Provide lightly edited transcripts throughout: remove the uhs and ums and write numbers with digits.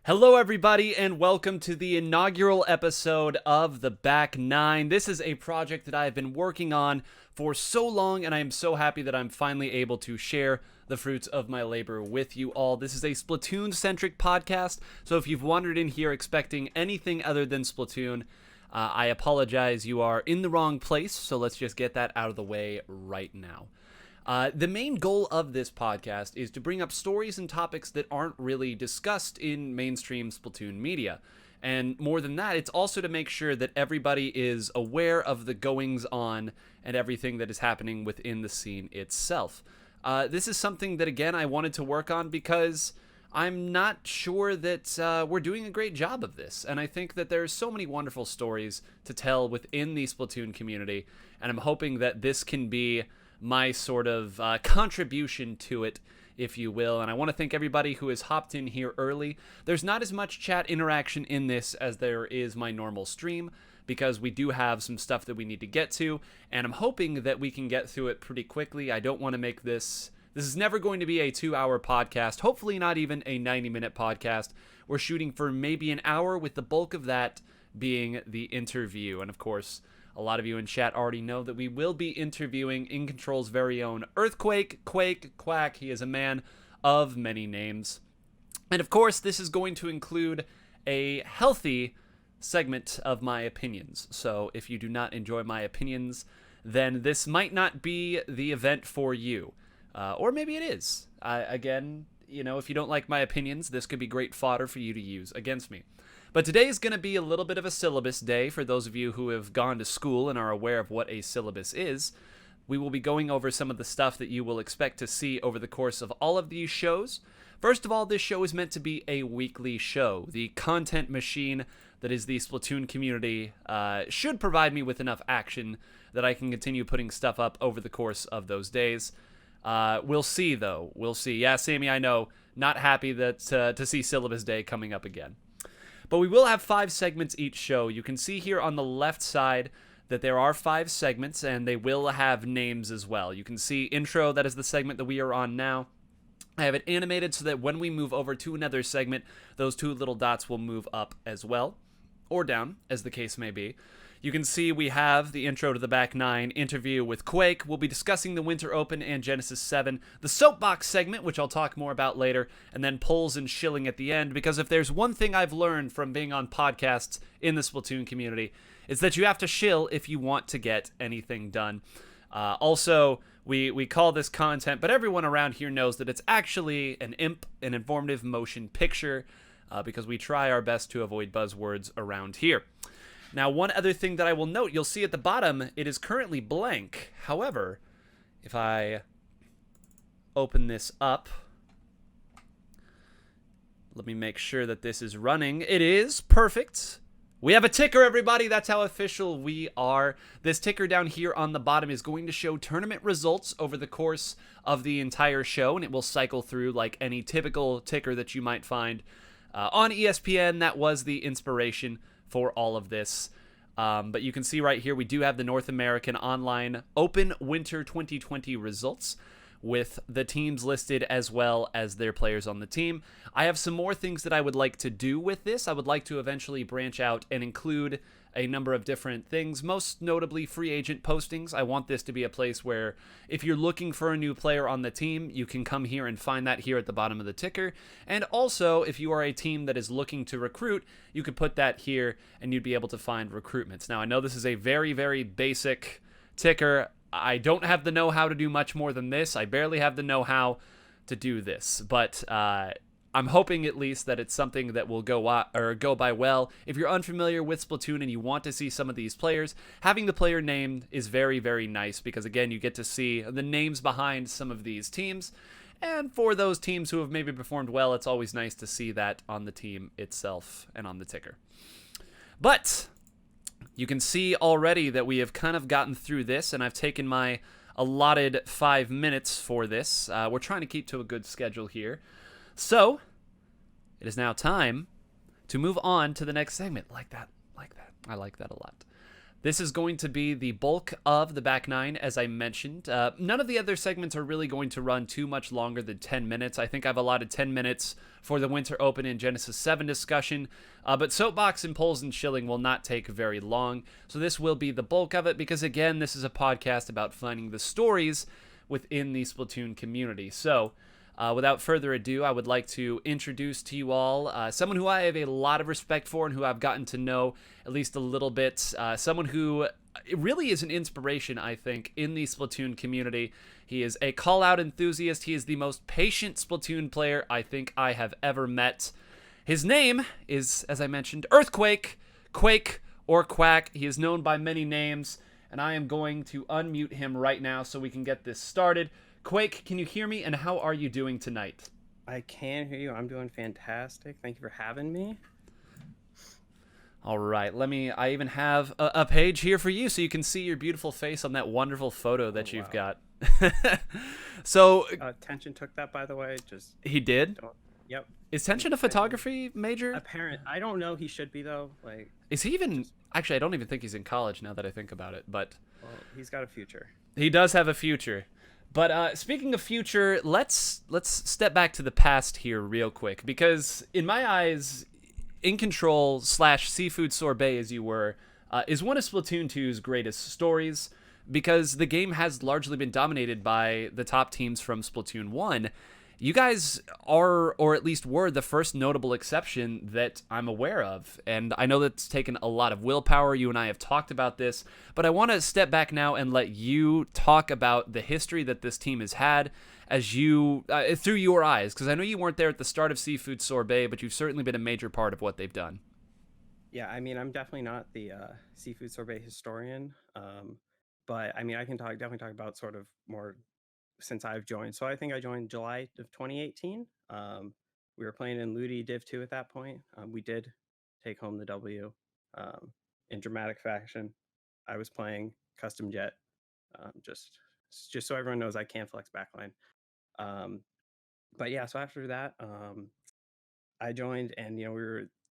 Hello, everybody, and welcome to the inaugural episode of the Back Nine. This is a project that I have been working on for so long, and I am so happy that I'm finally able to share the fruits of my labor with you all. This is a Splatoon-centric podcast, so if you've wandered in here expecting anything other than Splatoon, I apologize. You are in the wrong place, so let's just get that out of the way right now. The main goal of this podcast is to bring up stories and topics that aren't really discussed in mainstream Splatoon media. And more than that, it's also to make sure that everybody is aware of the goings-on and everything that is happening within the scene itself. This is something that, again, I wanted to work on because I'm not sure that we're doing a great job of this. And I think that there's so many wonderful stories to tell within the Splatoon community, and I'm hoping that this can be my sort of contribution to it, if you will. And I want to thank everybody who has hopped in here early. There's not as much chat interaction in this as there is my normal stream, because we do have some stuff that we need to get to, and I'm hoping that we can get through it pretty quickly. I don't want to make this is never going to be a 2-hour podcast, hopefully not even a 90-minute podcast. We're shooting for maybe an hour, with the bulk of that being the interview. And of course, a lot of you in chat already know that we will be interviewing InControl's very own Earthquake, Quak, Quak. He is a man of many names. And of course, this is going to include a healthy segment of my opinions. So if you do not enjoy my opinions, then this might not be the event for you. Or maybe it is. Again, you know, if you don't like my opinions, this could be great fodder for you to use against me. But today is going to be a little bit of a syllabus day for those of you who have gone to school and are aware of what a syllabus is. We will be going over some of the stuff that you will expect to see over the course of all of these shows. First of all, this show is meant to be a weekly show. The content machine that is the Splatoon community should provide me with enough action that I can continue putting stuff up over the course of those days. We'll see, though. We'll see. Yeah, Sammy, I know. Not happy that to see syllabus day coming up again. But we will have 5 segments each show. You can see here on the left side that there are 5 segments, and they will have names as well. You can see intro, that is the segment that we are on now. I have it animated so that when we move over to another segment, those 2 little dots will move up as well, or down, as the case may be. You can see we have the intro to the Back 9 interview with Quake. We'll be discussing the Winter Open and Genesis 7, the Soapbox segment, which I'll talk more about later, and then polls and shilling at the end, because if there's one thing I've learned from being on podcasts in the Splatoon community, it's that you have to shill if you want to get anything done. Also, we call this content, but everyone around here knows that it's actually an IMP, an informative motion picture, because we try our best to avoid buzzwords around here. Now, one other thing that I will note, you'll see at the bottom, it is currently blank. However, if I open this up, let me make sure that this is running. It is perfect. We have a ticker, everybody. That's how official we are. This ticker down here on the bottom is going to show tournament results over the course of the entire show, and it will cycle through like any typical ticker that you might find on ESPN. That was the inspiration for all of this. But you can see right here, we do have the North American Online Open Winter 2020 results, with the teams listed as well as their players on the team. I have some more things that I would like to do with this. I would like to eventually branch out and include a number of different things, most notably free agent postings. I want this to be a place where if you're looking for a new player on the team, you can come here and find that here at the bottom of the ticker. And also, if you are a team that is looking to recruit, you could put that here and you'd be able to find recruitments. Now, I know this is a very, very basic ticker. I don't have the know-how to do much more than this. I barely have the know-how to do this, but I'm hoping at least that it's something that will go by well. If you're unfamiliar with Splatoon and you want to see some of these players, having the player name is very, very nice, because again, you get to see the names behind some of these teams. And for those teams who have maybe performed well, it's always nice to see that on the team itself and on the ticker. But you can see already that we have kind of gotten through this, and I've taken my allotted 5 minutes for this. We're trying to keep to a good schedule here. So, it is now time to move on to the next segment. Like that. I like that a lot. This is going to be the bulk of the back nine, as I mentioned. None of the other segments are really going to run too much longer than 10 minutes. I think I've allotted 10 minutes for the Winter Open and Genesis 7 discussion, but Soapbox and Polls and Shilling will not take very long. So this will be the bulk of it because, again, this is a podcast about finding the stories within the Splatoon community. So, without further ado, I would like to introduce to you all someone who I have a lot of respect for and who I've gotten to know at least a little bit. Someone who really is an inspiration, I think, in the Splatoon community. He is a call-out enthusiast. He is the most patient Splatoon player I think I have ever met. His name is, as I mentioned, Earthquake, Quake, or Quack. He is known by many names, and I am going to unmute him right now so we can get this started. Quake, can you hear me, and how are you doing tonight? I can hear you. I'm doing fantastic. Thank you for having me. All right, I even have a page here for you so you can see your beautiful face on that wonderful photo that you've got. So, Tension took that, by the way. Just he did? Yep. Is Tension a photography major? Apparent. I don't know. He should be, though. Like, is he even... Actually, I don't even think he's in college now that I think about it, but... Well, he's got a future. He does have a future. But speaking of future, let's step back to the past here real quick, because in my eyes, InControl / Seafood Sorbet, as you were, is one of Splatoon 2's greatest stories, because the game has largely been dominated by the top teams from Splatoon 1. You guys are, or at least were, the first notable exception that I'm aware of. And I know that's taken a lot of willpower. You and I have talked about this. But I want to step back now and let you talk about the history that this team has had as you, through your eyes. Because I know you weren't there at the start of Seafood Sorbet, but you've certainly been a major part of what they've done. Yeah, I mean, I'm definitely not the Seafood Sorbet historian. But, I mean, I can definitely talk about sort of more since I've joined. So I think I joined July of 2018. We were playing in Ludi Div 2 at that point. We did take home the W in dramatic fashion. I was playing Custom Jet, just so everyone knows I can flex backline. But yeah, so after that, I joined, and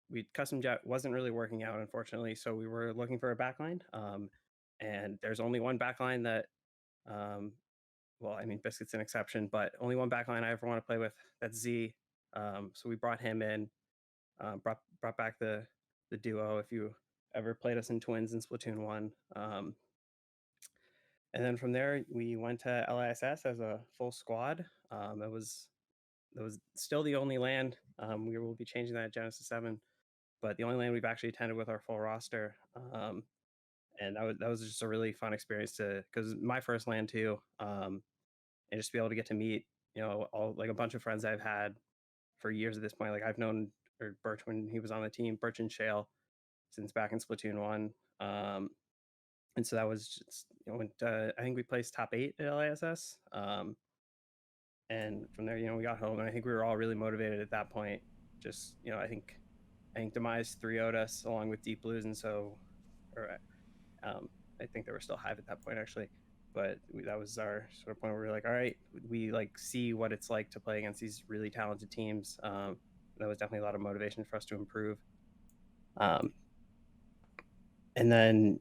we Custom Jet wasn't really working out, unfortunately. So we were looking for a backline, and there's only one backline that um, well, I mean, Biscuit's an exception, but only one backline I ever want to play with. That's Z. So we brought him in, brought back the duo. If you ever played us in Twins in Splatoon 1, and then from there we went to LISS as a full squad. It was still the only land. We will be changing that at Genesis 7, but the only land we've actually attended with our full roster. And that was just a really fun experience because my first land too. And just be able to get to meet all like a bunch of friends I've had for years at this point. Like I've known Birch when he was on the team, Birch and Shale, since back in Splatoon 1. And so that was just I think we placed top 8 at LISS. And from there, we got home, and I think we were all really motivated at that point. Just I think Demise 3-0'd us along with Deep Blues, and so or I think they were still Hive at that point actually. But that was our sort of point where we were like, all right, we like see what it's like to play against these really talented teams. That was definitely a lot of motivation for us to improve. And then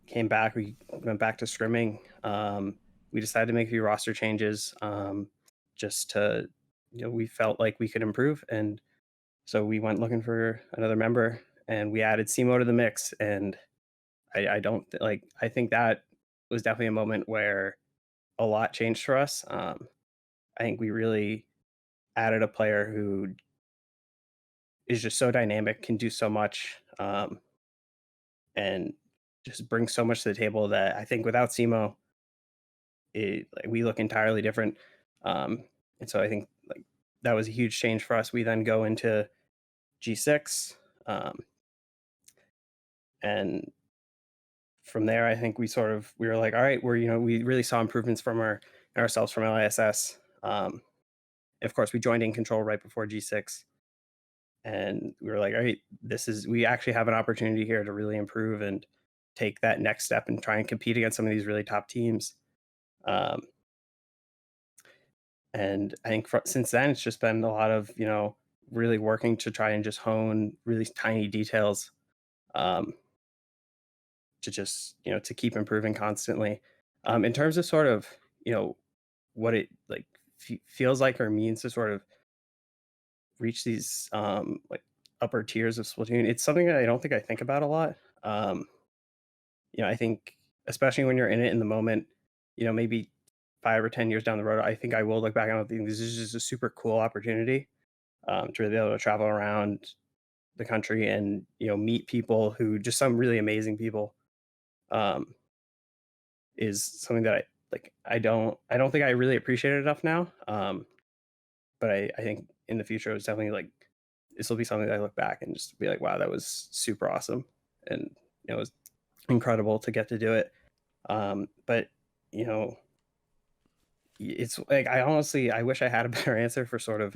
came back. We went back to scrimming. We decided to make a few roster changes, just to we felt like we could improve, and so we went looking for another member, and we added Simo to the mix. And I don't like. I think that was definitely a moment where a lot changed for us. I think we really added a player who is just so dynamic, can do so much, and just brings so much to the table that I think without Simo, we look entirely different. And so I think like that was a huge change for us. We then go into G6, and from there, I think we were like, all right, we really saw improvements from ourselves from LISS. Of course, we joined InControl right before G6, and we were like, all right, we actually have an opportunity here to really improve and take that next step and try and compete against some of these really top teams. And I think since then, it's just been a lot of really working to try and just hone really tiny details. to just to keep improving constantly. In terms of sort of you know what it like feels like or means to sort of reach these like upper tiers of Splatoon, it's something that I don't think I think about a lot. Um, I think especially when you're in it in the moment, maybe 5 or 10 years down the road, I think I will look back and I think this is just a super cool opportunity to really be able to travel around the country and meet people who just some really amazing people. Um, is something that I don't think I really appreciate it enough now. But I think in the future it's definitely like this will be something that I look back and just be like, wow, that was super awesome, and it was incredible to get to do it. But you know, it's like I honestly I wish I had a better answer for sort of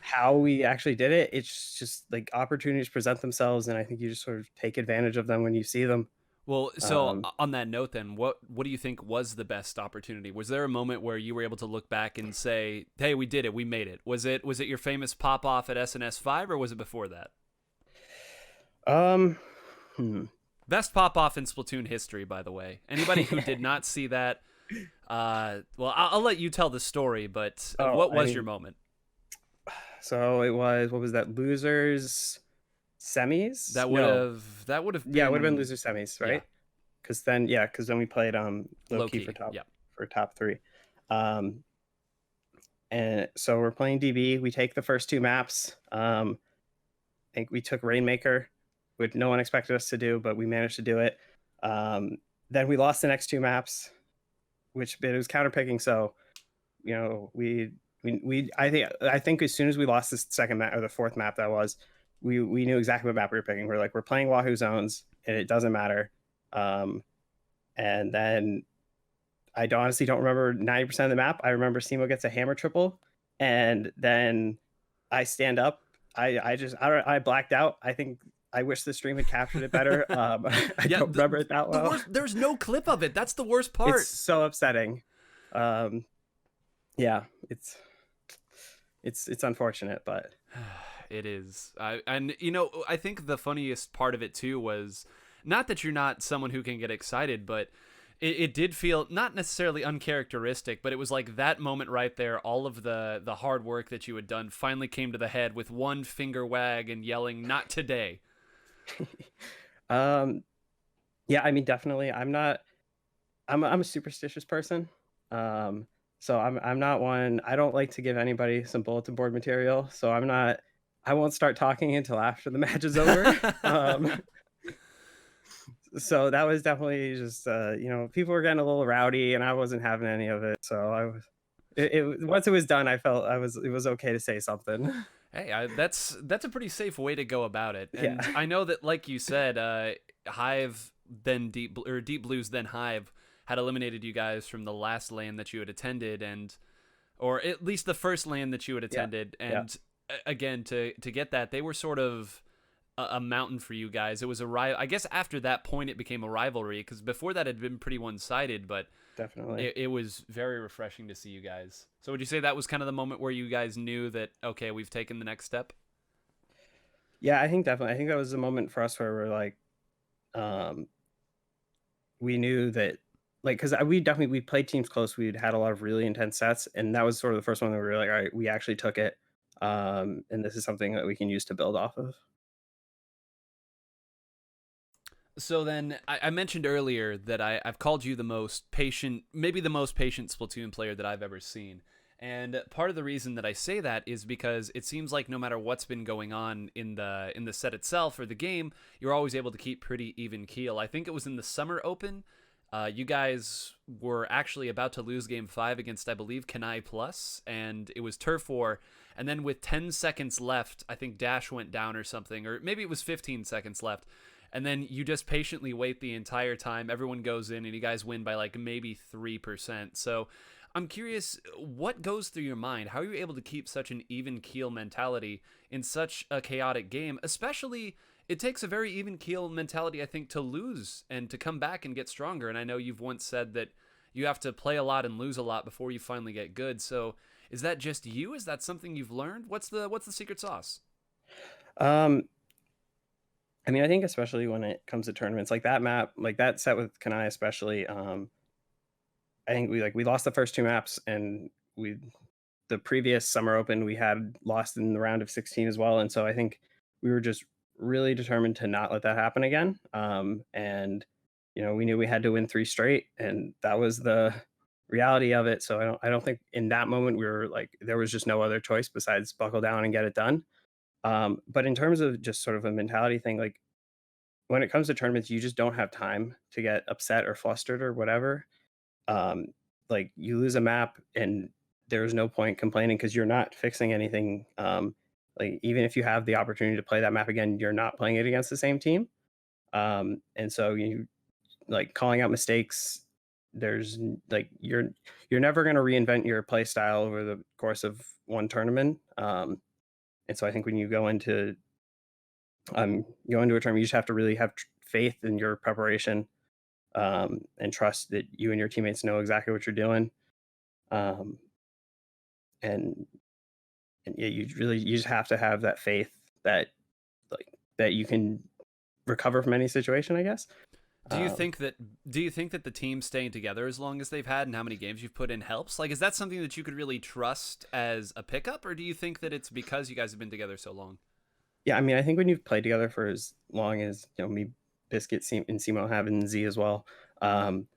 how we actually did it. It's just like opportunities present themselves, and I think you just sort of take advantage of them when you see them. Well, so Um, on that note, then, what do you think was the best opportunity? Was there a moment where you were able to look back and say, "Hey, we did it, we made it"? Was it your famous pop off at SNS 5, or was it before that? um, hmm. Best pop off in Splatoon history, by the way. Anybody who did not see that, well, I'll let you tell the story. But Oh, what I was your mean, moment? so it was what was that? Losers semis? No, That would have yeah, it would have been been, loser semis, yeah, right? Because then we played low low key key. Yeah. for top three. Um, and so we're playing DB. We take the first two maps. I think we took Rainmaker, which no one expected us to do, but we managed to do it. Um, then we lost the next two maps, which but it was counterpicking. So we I think as soon as we lost this second map or the fourth map that was, we knew exactly what map we were picking. We're like we're playing Wahoo zones and it doesn't matter. Um, and then honestly don't remember 90% of the map. I remember Simo gets a hammer triple, and then I stand up. I blacked out. I think I wish the stream had captured it better. I Yeah, don't remember it that the well. worst. There's no clip of it. That's the worst It's part. so upsetting. Um, yeah, it's unfortunate, but It is. And I think the funniest part of it too was not that you're not someone who can get excited, but it did feel not necessarily uncharacteristic, but it was like that moment right there. All of the hard work that you had done finally came to the head with one finger wag and yelling, "Not today." um, yeah, I mean, definitely. I'm not. I'm a superstitious person. Um, so I'm not one. I don't like to give anybody some bulletin board material. So I'm not. I won't start talking until after the match is over. Um, so that was definitely just people were getting a little rowdy, and I wasn't having any of it. So I was. Once it was done, I felt it was okay to say something. Hey, that's a pretty safe way to go about it. Yeah, And I know that, like you said, Hive then Deep Blues then Hive had eliminated you guys from the last lane that you had attended, and or at least the first lane that you had yeah, attended. yeah, And again, to get that, they were sort of a mountain for you guys. It was I guess after that point, it became a rivalry because before that, it had been pretty one-sided, but definitely. it was very refreshing to see you guys. So would you say that was kind of the moment where you guys knew that, okay, we've taken the next step? Yeah, I think definitely. I think that was the moment for us where we're like, um, we knew that, like, because we played teams close. We'd had a lot of really intense sets, and that was sort of the first one that we were like, all right, we actually took it, and this is something that we can use to build off of. So then I mentioned earlier that I've called you the most patient, maybe the most patient Splatoon player that I've ever seen. And part of the reason that I say that is because it seems like no matter what's been going on in the set itself or the game, you're always able to keep pretty even keel. I think it was in the Summer Open. You guys were actually about to lose Game 5 against, I believe, Kanai Plus, and it was Turf War. And then with 10 seconds left, I think Dash went down or something, or maybe it was 15 seconds left. And then you just patiently wait the entire time. Everyone goes in, and you guys win by like maybe 3%. So I'm curious, what goes through your mind? How are you able to keep such an even keel mentality in such a chaotic game? Especially, it takes a very even keel mentality, I think, to lose and to come back and get stronger. And I know you've once said that you have to play a lot and lose a lot before you finally get good. So is that just you? Is that something you've learned? What's the secret sauce? Um, I mean, I think especially when it comes to tournaments like that map, like that set with Kanai especially, I think we lost the first 2 maps, and we the previous Summer Open, we had lost in the round of 16 as well, and so I think we were just really determined to not let that happen again, and, we knew we had to win 3 straight, and that was the reality of it, so I don't think in that moment we were like there was just no other choice besides buckle down and get it done, but in terms of just sort of a mentality thing, like, when it comes to tournaments, you just don't have time to get upset or flustered or whatever. Um, like you lose a map and there's no point complaining because you're not fixing anything. Like even if you have the opportunity to play that map again, you're not playing it against the same team. And so you like calling out mistakes. Like you're never going to reinvent your play style over the course of one tournament. And so I think when you go into a tournament, you just have to really have faith in your preparation, and trust that you and your teammates know exactly what you're doing. Um, and and yeah, you just have to have that faith that that you can recover from any situation, I guess. Do you Um, think that do you think that the team staying together as long as they've had and how many games you've put in helps? Like, is that something that you could really trust as a pickup, or do you think that it's because you guys have been together so long? yeah, I mean, I think when you've played together for as long as me, Biscuit, and Simo have, and Z as well, um,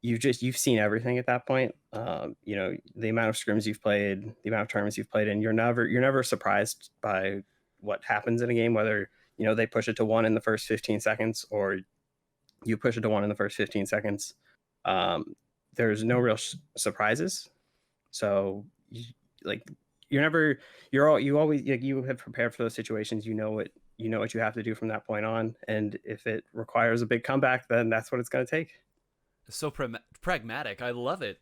you've seen everything at that point. The amount of scrims you've played, the amount of tournaments you've played, and you're never surprised by what happens in a game, whether they push it to 1 in the first 15 seconds or you push it to 1 in the first 15 seconds. Um, there's no real surprises. So, like, you're never, you always, like, you have prepared for those situations. You know what you have to do from that point on. And if it requires a big comeback, then that's what it's going to take. So pragmatic. I love it.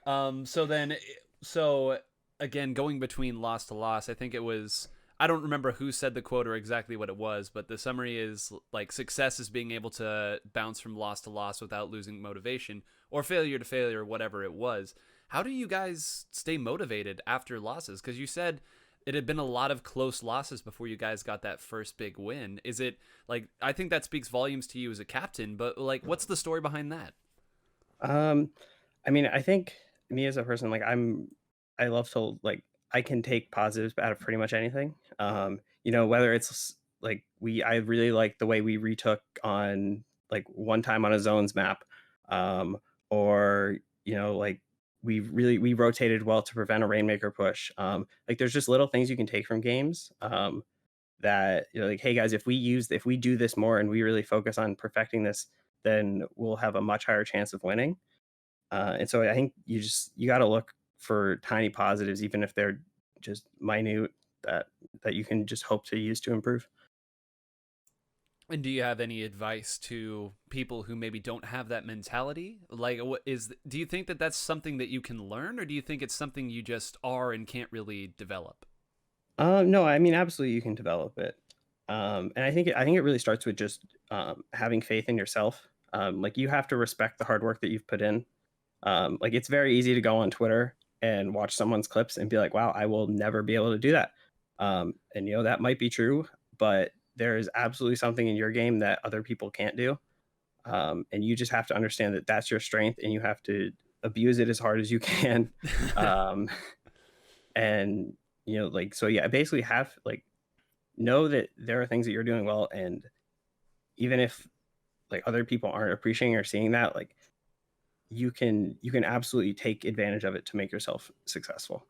So then, so again, going between loss to loss, I think it was. I don't remember who said the quote or exactly what it was, but the summary is like success is being able to bounce from loss to loss without losing motivation, or failure to failure, whatever it was. How do you guys stay motivated after losses? Because you said it had been a lot of close losses before you guys got that first big win. Is it like I think that speaks volumes to you as a captain, but like what's the story behind that? Um, I mean, I think me as a person, like I love to like I can take positives out of pretty much anything. Whether it's like I really like the way we retook on like one time on a zones map, um, or like we rotated well to prevent a rainmaker push. Like there's just little things you can take from games. That like, hey guys, if we do this more and we really focus on perfecting this, then we'll have a much higher chance of winning. And so I think you got to look for tiny positives, even if they're just minute, that you can just hope to use to improve. And do you have any advice to people who maybe don't have that mentality? Like, what is? Do you think that that's something that you can learn, or do you think it's something you just are and can't really develop? No, I mean absolutely you can develop it, and I think it really starts with just having faith in yourself. Like you have to respect the hard work that you've put in. Like it's very easy to go on Twitter and watch someone's clips and be like, "Wow, I will never be able to do that." And that might be true, but there is absolutely something in your game that other people can't do, and you just have to understand that that's your strength, and you have to abuse it as hard as you can. Um, and like so, yeah, basically have like know that there are things that you're doing well, and even if like other people aren't appreciating or seeing that, like you can absolutely take advantage of it to make yourself successful.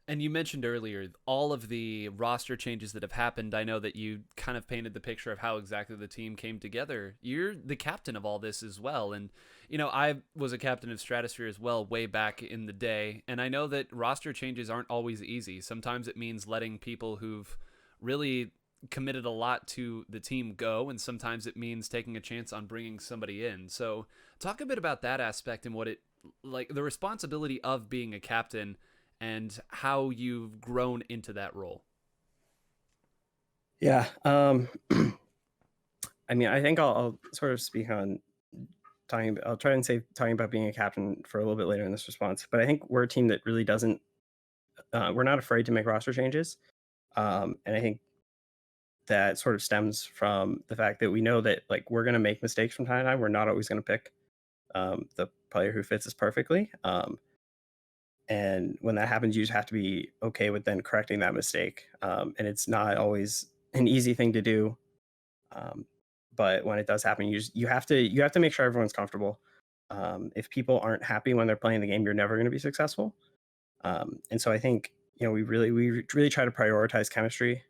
And you mentioned earlier all of the roster changes that have happened. I know that you kind of painted the picture of how exactly the team came together. You're the captain of all this as well. And, I was a captain of Stratosphere as well way back in the day. And I know that roster changes aren't always easy. Sometimes it means letting people who've really committed a lot to the team go. And sometimes it means taking a chance on bringing somebody in. So, talk a bit about that aspect and what it like the responsibility of being a captain and how you've grown into that role. Yeah. I mean, I think I'll sort of speak on I'll try and say talking about being a captain for a little bit later in this response. But I think we're a team that really doesn't, we're not afraid to make roster changes. And I think that sort of stems from the fact that we know that like we're going to make mistakes from time to time. We're not always going to pick the player who fits us perfectly. And when that happens, you just have to be okay with then correcting that mistake. And it's not always an easy thing to do. Um, but when it does happen, you have to make sure everyone's comfortable. If people aren't happy when they're playing the game, you're never going to be successful. And so I think we really try to prioritize chemistry.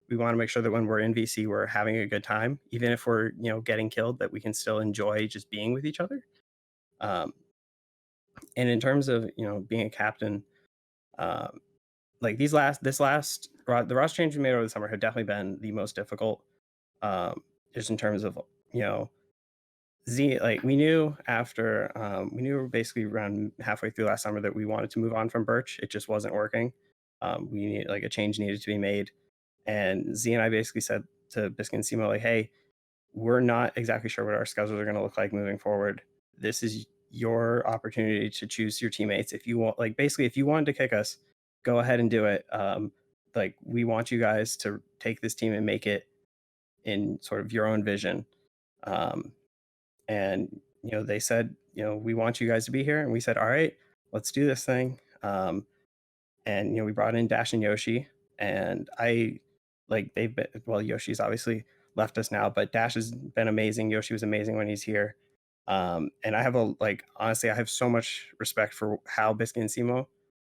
We want to make sure that when we're in VC, we're having a good time, even if we're getting killed, that we can still enjoy just being with each other. Um, and in terms of being a captain, um, like the roster change we made over the summer have definitely been the most difficult. Just in terms of you know Z, like we knew basically around halfway through last summer that we wanted to move on from Birch. It just wasn't working. We need like a change needed to be made, and Z and I basically said to Biscuit and Simo like, hey, we're not exactly sure what our schedules are going to look like moving forward. This is your opportunity to choose your teammates. If you want, like, basically, if you wanted to kick us, go ahead and do it. Like, we want you guys to take this team and make it in sort of your own vision. Um, and they said, we want you guys to be here, and we said, all right, let's do this thing. And we brought in Dash and Yoshi, and I like they've been well. Yoshi's obviously left us now, but Dash has been amazing. Yoshi was amazing when he's here. And I have honestly, I have so much respect for how Biscuit and Simo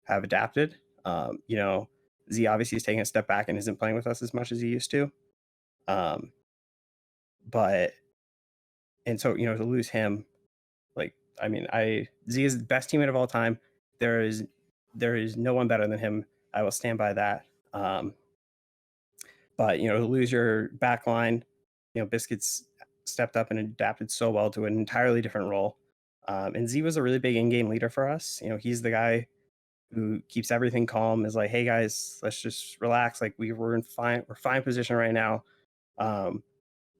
have adapted. Z obviously is taking a step back and isn't playing with us as much as he used to. Um, but and so to lose him, like I mean, I Z is the best teammate of all time. There is no one better than him. I will stand by that. But to lose your back line, Biscuits stepped up and adapted so well to an entirely different role. And Z was a really big in-game leader for us. He's the guy who keeps everything calm. Is like, hey guys, let's just relax. Like we're fine position right now. Um,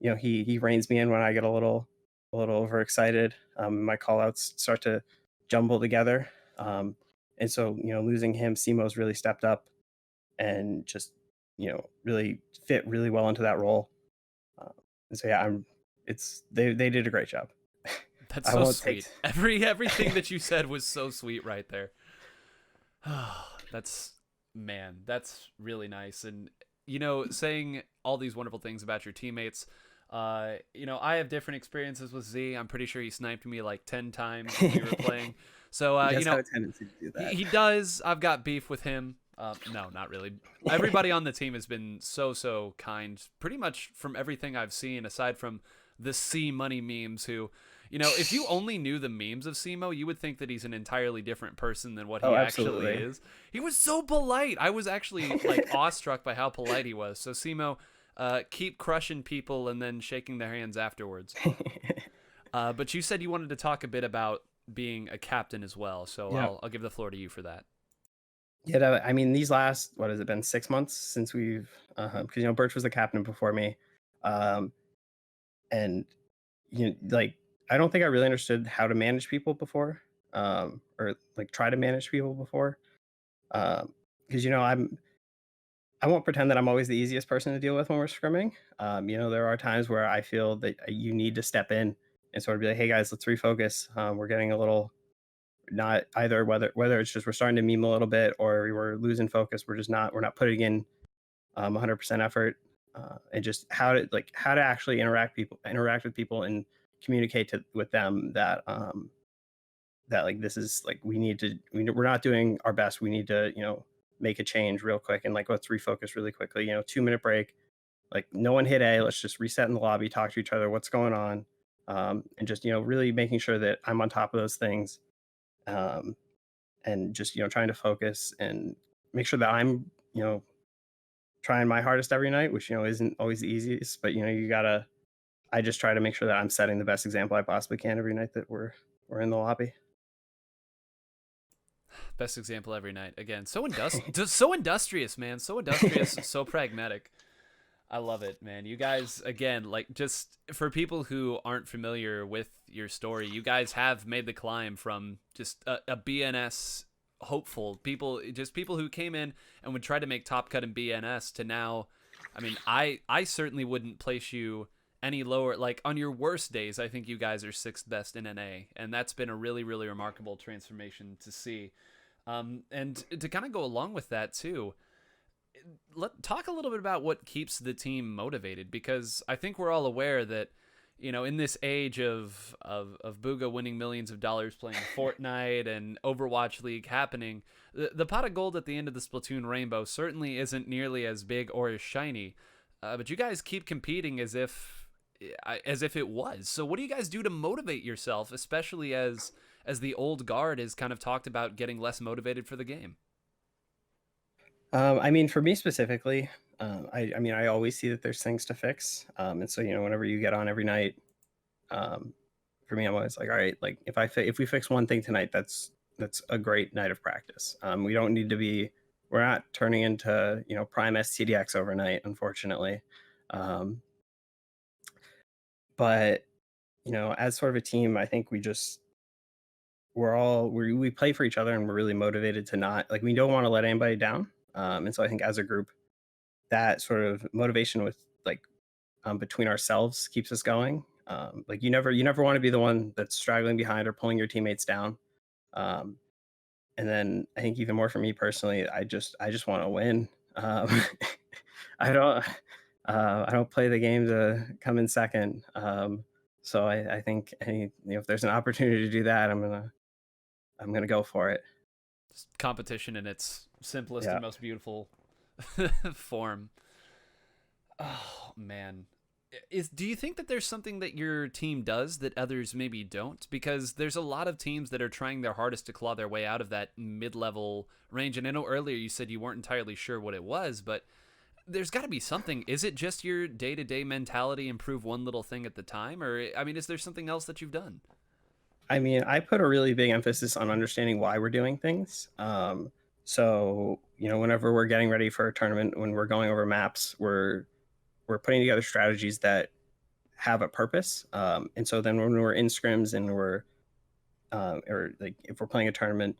he reins me in when I get a little overexcited. My call outs start to jumble together. And so losing him, Simo's really stepped up and just really fit really well into that role. And so yeah, they did a great job. That's I so won't take sweet. Everything that you said was so sweet right there. That's really nice. And saying all these wonderful things about your teammates. I have different experiences with Z. I'm pretty sure he sniped me like 10 times when we were playing. So he does have a tendency to do that. He does. I've got beef with him. No, not really. Everybody on the team has been so kind, pretty much from everything I've seen, aside from the C Money memes who, if you only knew the memes of Simo, you would think that he's an entirely different person than what he actually is. He was so polite. I was actually like awestruck by how polite he was. So Simo, keep crushing people and then shaking their hands afterwards. But you said you wanted to talk a bit about being a captain as well. So yeah. I'll give the floor to you for that. Yeah, I mean, these last, what has it been, 6 months since we've, because Birch was the captain before me, and like I don't think I really understood how to manage people before, or like try to manage people before, because I won't pretend that I'm always the easiest person to deal with when we're scrimming. There are times where I feel that you need to step in and sort of be like, hey guys, let's refocus. We're getting a little not either whether it's just we're starting to meme a little bit or we're losing focus. We're not putting in 100% effort, and just how to actually interact with people and communicate with them that that like this is like we're not doing our best. We need to make a change real quick and like let's refocus really quickly. 2-minute break. Like no one hit A. Let's just reset in the lobby, talk to each other. What's going on? And just really making sure that I'm on top of those things. And just trying to focus and make sure that I'm trying my hardest every night, which isn't always the easiest, but I just try to make sure that I'm setting the best example I possibly can every night that we're in the lobby. Best example every night. Again, so industrious, man. So industrious, so pragmatic. I love it, man. You guys, again, like just for people who aren't familiar with your story, you guys have made the climb from just a BNS hopeful people who came in and would try to make top cut in BNS to now I mean, I certainly wouldn't place you any lower. Like on your worst days, I think you guys are sixth best in NA, and that's been a really really remarkable transformation to see. And to kind of go along with that too, talk a little bit about what keeps the team motivated, because I think we're all aware that in this age of Booga winning millions of dollars playing Fortnite and Overwatch League happening, the pot of gold at the end of the Splatoon rainbow certainly isn't nearly as big or as shiny. But you guys keep competing as if it was. So what do you guys do to motivate yourself, especially as the old guard is kind of talked about getting less motivated for the game? I mean, for me specifically, I mean, I always see that there's things to fix. And so, whenever you get on every night, um, for me, I'm always like, all right, like if we fix one thing tonight, that's a great night of practice. We don't need to be, we're not turning into prime STDX overnight, unfortunately. Um, but as sort of a team, I think we play for each other, and we're really motivated to not like we don't want to let anybody down. And so I think as a group, that sort of motivation with like between ourselves keeps us going. Like you never want to be the one that's straggling behind or pulling your teammates down. Um, and then I think even more for me personally, I just want to win. Um, I don't I don't play the game to come in second. So I think if there's an opportunity to do that, I'm gonna go for it. Just competition in its simplest Yeah. and most beautiful form. Oh man. Do you think that there's something that your team does that others maybe don't? Because there's a lot of teams that are trying their hardest to claw their way out of that mid-level range. And I know earlier you said you weren't entirely sure what it was, but there's got to be something. Is it just your day-to-day mentality, improve one little thing at the time? Or, I mean, is there something else that you've done? I mean, I put a really big emphasis on understanding why we're doing things. So whenever we're getting ready for a tournament, when we're going over maps, we're putting together strategies that have a purpose. And so then when we're in scrims and or like if we're playing a tournament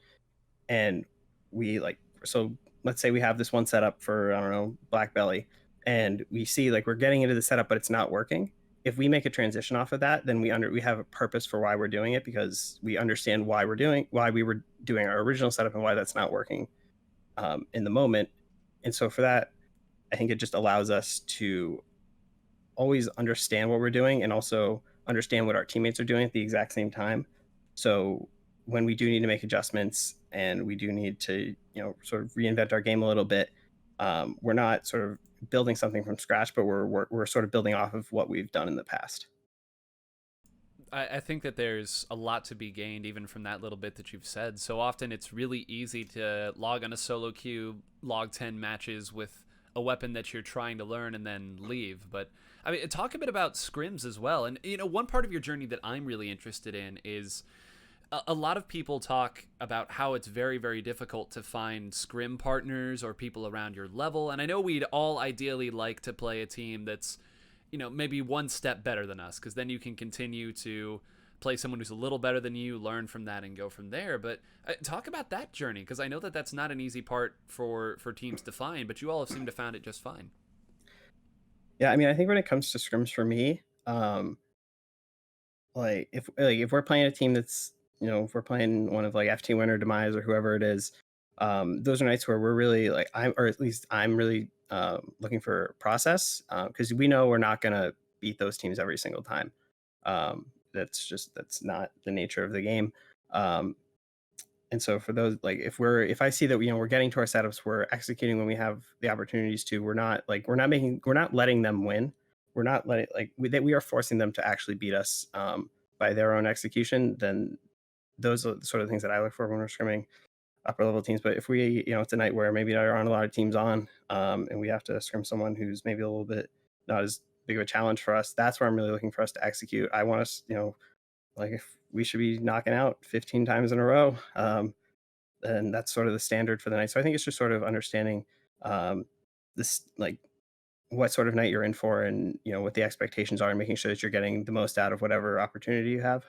and we like, so let's say we have this one setup for, I don't know, Black Belly, and we see like we're getting into the setup, but it's not working. If we make a transition off of that, then we have a purpose for why we're doing it, because we understand why we were doing our original setup and why that's not working in the moment. And so for that, I think it just allows us to always understand what we're doing and also understand what our teammates are doing at the exact same time. So when we do need to make adjustments and we do need to, sort of reinvent our game a little bit, we're not sort of building something from scratch, but we're sort of building off of what we've done in the past. I think that there's a lot to be gained even from that little bit that you've said. So often it's really easy to log on a solo queue, log 10 matches with a weapon that you're trying to learn and then leave. But I mean, talk a bit about scrims as well. And, one part of your journey that I'm really interested in is a lot of people talk about how it's very, very difficult to find scrim partners or people around your level. And I know we'd all ideally like to play a team that's maybe one step better than us, because then you can continue to play someone who's a little better than you, learn from that, and go from there. But talk about that journey, because I know that that's not an easy part for teams to find, but you all have seemed to found it just fine. Yeah, I mean, I think when it comes to scrims for me, like if we're playing a team that's if we're playing one of like FT Win or Demise or whoever it is, those are nights where we're really like or at least I'm really looking for process, because we know we're not gonna beat those teams every single time. That's not the nature of the game. Um, and so for those, like if I see that we're getting to our setups, we're executing when we have the opportunities to. We're not letting them win. We're not letting that we are forcing them to actually beat us by their own execution. Then those are the sort of things that I look for when we're scrimming upper level teams. But if we, it's a night where maybe there aren't a lot of teams on, and we have to scrim someone who's maybe a little bit not as big of a challenge for us, that's where I'm really looking for us to execute. I want us, like if we should be knocking out 15 times in a row, and that's sort of the standard for the night. So I think it's just sort of understanding um, this, like what sort of night you're in for, and what the expectations are, and making sure that you're getting the most out of whatever opportunity you have.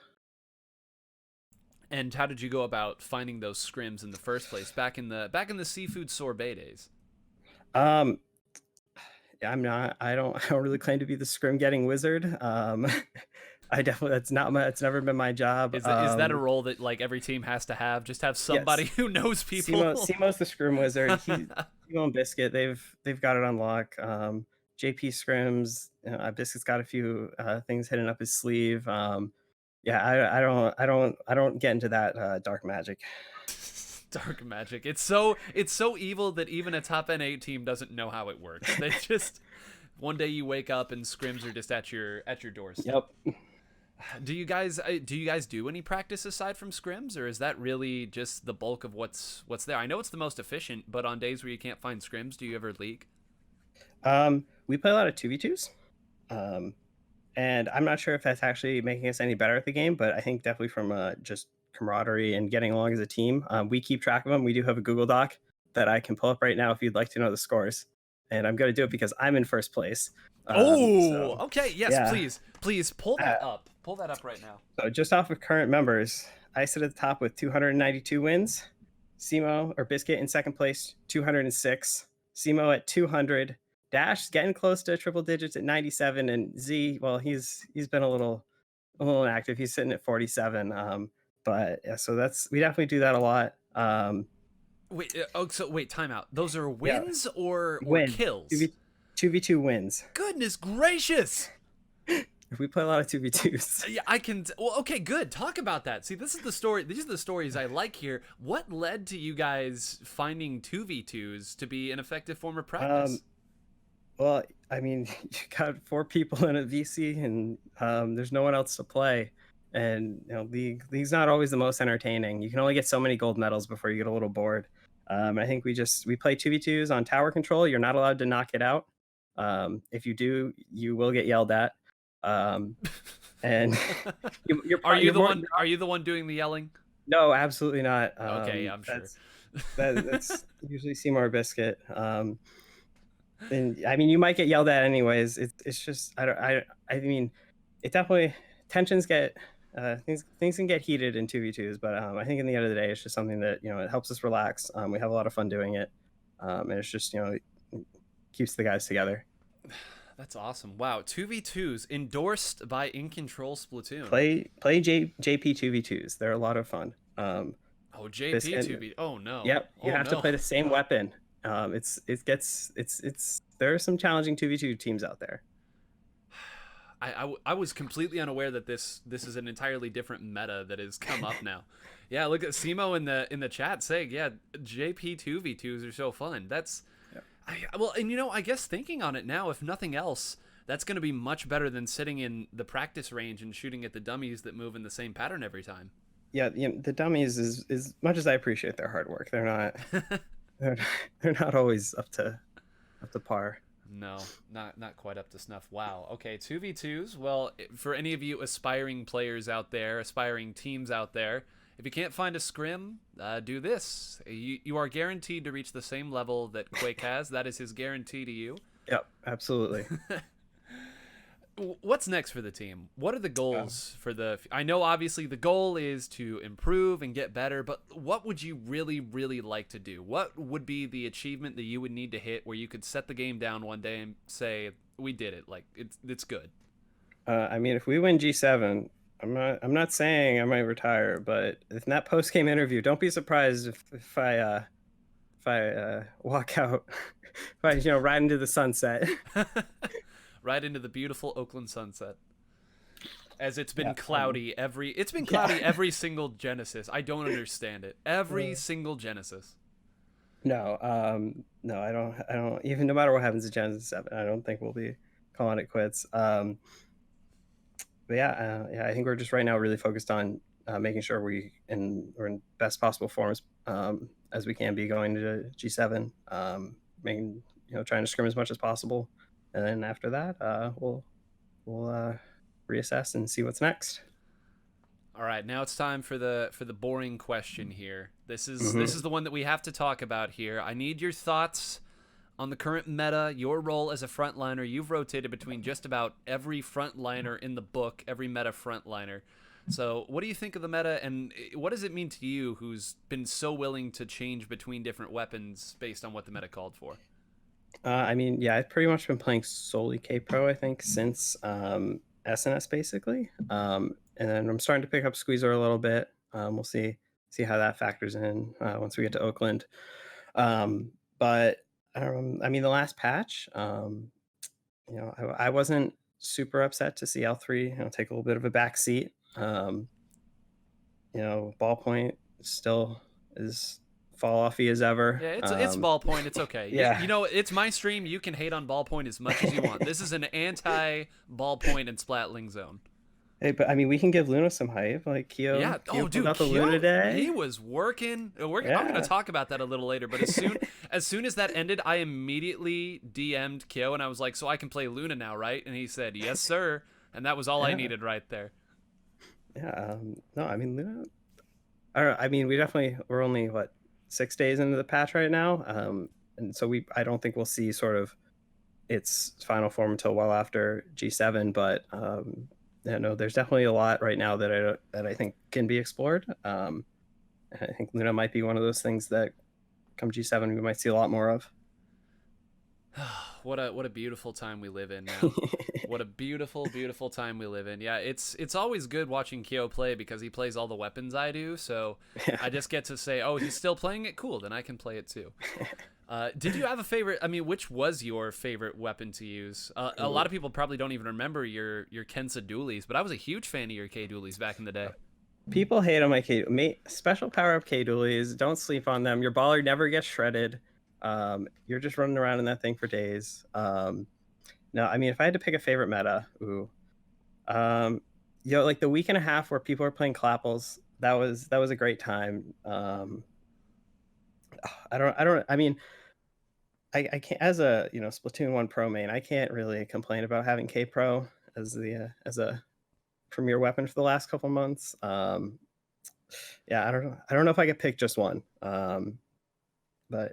And how did you go about finding those scrims in the first place back in the seafood sorbet days? Um, I'm not. I don't. I don't really claim to be the scrim getting wizard. I definitely that's not my. It's never been my job. Is that a role that like every team has to have? Just have somebody Yes, who knows people. Simo's the scrim wizard. Simo and Biscuit. They've got it on lock. JP scrims. Biscuit's got a few things hidden up his sleeve. Yeah, I don't get into that dark magic. Dark magic. It's so evil that even a top N8 team doesn't know how it works. They just one day you wake up and scrims are just at your doorstep. Yep. Do you guys do any practice aside from scrims, or is that really just the bulk of what's there? I know it's the most efficient, but on days where you can't find scrims, do you ever league? We play a lot of 2v2s. Um, and I'm not sure if that's actually making us any better at the game, but I think definitely from just camaraderie and getting along as a team, we keep track of them. We do have a Google Doc that I can pull up right now if you'd like to know the scores. And I'm going to do it because I'm in first place. Oh, okay. Yes, yeah. please pull that up. Pull that up right now. So just off of current members, I sit at the top with 292 wins. Simo or Biscuit in second place, 206. Simo at 200. Dash getting close to triple digits at 97, and Z, well, he's been a little inactive. He's sitting at 47. But yeah, so we definitely do that a lot. Wait, time out. Those are Yeah, wins or win kills? 2v2 wins. Goodness gracious. If we play a lot of 2v2s. Yeah, I can. Well, okay, good. Talk about that. See, this is the story. These are the stories I like here. What led to you guys finding 2v2s to be an effective form of practice? Well, I mean, you got 4 people in a VC, and there's no one else to play. And league's not always the most entertaining. You can only get so many gold medals before you get a little bored. I think we play 2v2s on tower control. You're not allowed to knock it out. If you do, you will get yelled at. And Are you the one doing the yelling? No, absolutely not. Okay, I'm sure. That's usually Seymour Biscuit. And I mean, you might get yelled at anyways. It's just I mean, it definitely tensions get things can get heated in 2v2s, but I think in the end of the day, it's just something that it helps us relax. We have a lot of fun doing it, and it's just it keeps the guys together. That's awesome. Wow, 2v2s endorsed by InControl Splatoon. Play JP 2v2s. They're a lot of fun. JP 2v. Oh no. Yep, you have to play the same weapon. There are some challenging 2v2 teams out there. I was completely unaware that this is an entirely different meta that has come up now. Yeah, look at Simo in the chat saying, yeah, JP 2v2s are so fun. That's and I guess thinking on it now, if nothing else, that's going to be much better than sitting in the practice range and shooting at the dummies that move in the same pattern every time. Yeah, the dummies is as much as I appreciate their hard work, they're not they're not always up to par. No, not quite up to snuff. Wow. Okay, 2v2s. Well, for any of you aspiring players out there, aspiring teams out there, if you can't find a scrim, do this. You are guaranteed to reach the same level that Quak has. That is his guarantee to you. Yep, absolutely. What's next for the team? What are the goals for the... I know obviously the goal is to improve and get better, but what would you really, really like to do? What would be the achievement that you would need to hit where you could set the game down one day and say, we did it, like it's good? I mean, if we win G7, I'm not saying I might retire, but in that post-game interview, don't be surprised if I walk out, if I ride into the sunset. Right into the beautiful Oakland sunset. As it's been cloudy every single Genesis. I don't understand it. Every single Genesis. No, I don't even no matter what happens at Genesis 7, I don't think we'll be calling it quits. But I think we're just right now really focused on making sure we're in best possible forms as we can be going to G7, trying to scrim as much as possible. And then after that, we'll reassess and see what's next. All right, now it's time for the boring question here. This is the one that we have to talk about here. I need your thoughts on the current meta, your role as a frontliner. You've rotated between just about every frontliner in the book, every meta frontliner. So what do you think of the meta, and what does it mean to you, who's been so willing to change between different weapons based on what the meta called for? I mean, yeah, I've pretty much been playing solely K Pro, I think, since SNS basically. And then I'm starting to pick up Squeezer a little bit. We'll see how that factors in once we get to Oakland. But I mean, the last patch, I wasn't super upset to see L3, take a little bit of a back seat. Ballpoint still is fall offy as ever. Yeah, it's ballpoint. It's okay. Yeah. It's my stream. You can hate on ballpoint as much as you want. This is an anti ballpoint and splatling zone. Hey, but I mean, we can give Luna some hype. Like Yeah. Kyo Oh, pulled dude, out the Luna Kyo, he Day. was working. I'm gonna Yeah, talk about that a little later. But as soon as that ended, I immediately DM'd Kyo and I was like, "So I can play Luna now, right?" And he said, "Yes, sir." And that was all I yeah, needed right there. yeah. No, I mean Luna. I don't know, I mean, we're only what 6 days into the patch right now, and so I don't think we'll see sort of its final form until well after G7. But yeah, no, there's definitely a lot right now that I think can be explored. I think Luna might be one of those things that come G7 we might see a lot more of. What a beautiful time we live in now. What a beautiful, beautiful time we live in. Yeah, it's always good watching Kyo play because he plays all the weapons I do. So Yeah. I just get to say, oh, he's still playing it. Cool, then I can play it too. Did you have a favorite? I mean, which was your favorite weapon to use? A lot Ooh. of people probably don't even remember your Kensa dualies, but I was a huge fan of your K dualies back in the day. People hate on my special power up K dualies. Don't sleep on them. Your baller never gets shredded. You're just running around in that thing for days. No, I mean, if I had to pick a favorite meta, um, like the week and a half where people are playing Clapples, that was a great time. I mean, I can't as a Splatoon 1 pro main, I can't really complain about having K Pro as a premier weapon for the last couple months. Yeah, I don't know if I could pick just one. But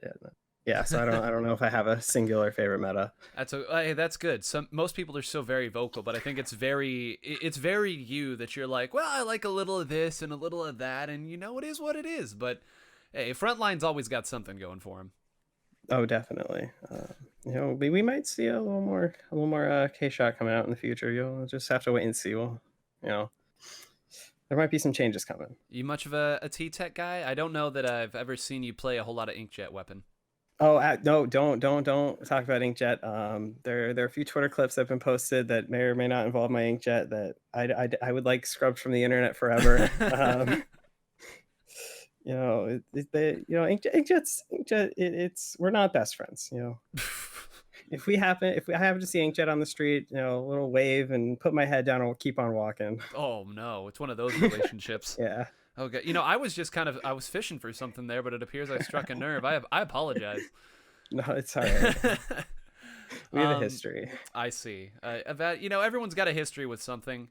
yeah, so I don't know if I have a singular favorite meta. Hey, that's good. Most people are so very vocal, but I think it's very you that you're like, well, I like a little of this and a little of that, and it is what it is. But hey, Frontline's always got something going for him. Oh, definitely. We might see a little more K shot coming out in the future. You'll just have to wait and see. You know, there might be some changes coming. You much of a T-Tech guy? I don't know that I've ever seen you play a whole lot of Inkjet weapon. Oh, no, don't talk about inkjet. There are a few Twitter clips that have been posted that may or may not involve my inkjet that I would like scrubbed from the internet forever. Inkjet, we're not best friends. If I happen to see inkjet on the street, a little wave and put my head down and keep on walking. Oh no, it's one of those relationships. Yeah. Okay, I was fishing for something there, but it appears I struck a nerve. I apologize. No, it's all right. We have a um, history. I see. Everyone's got a history with something.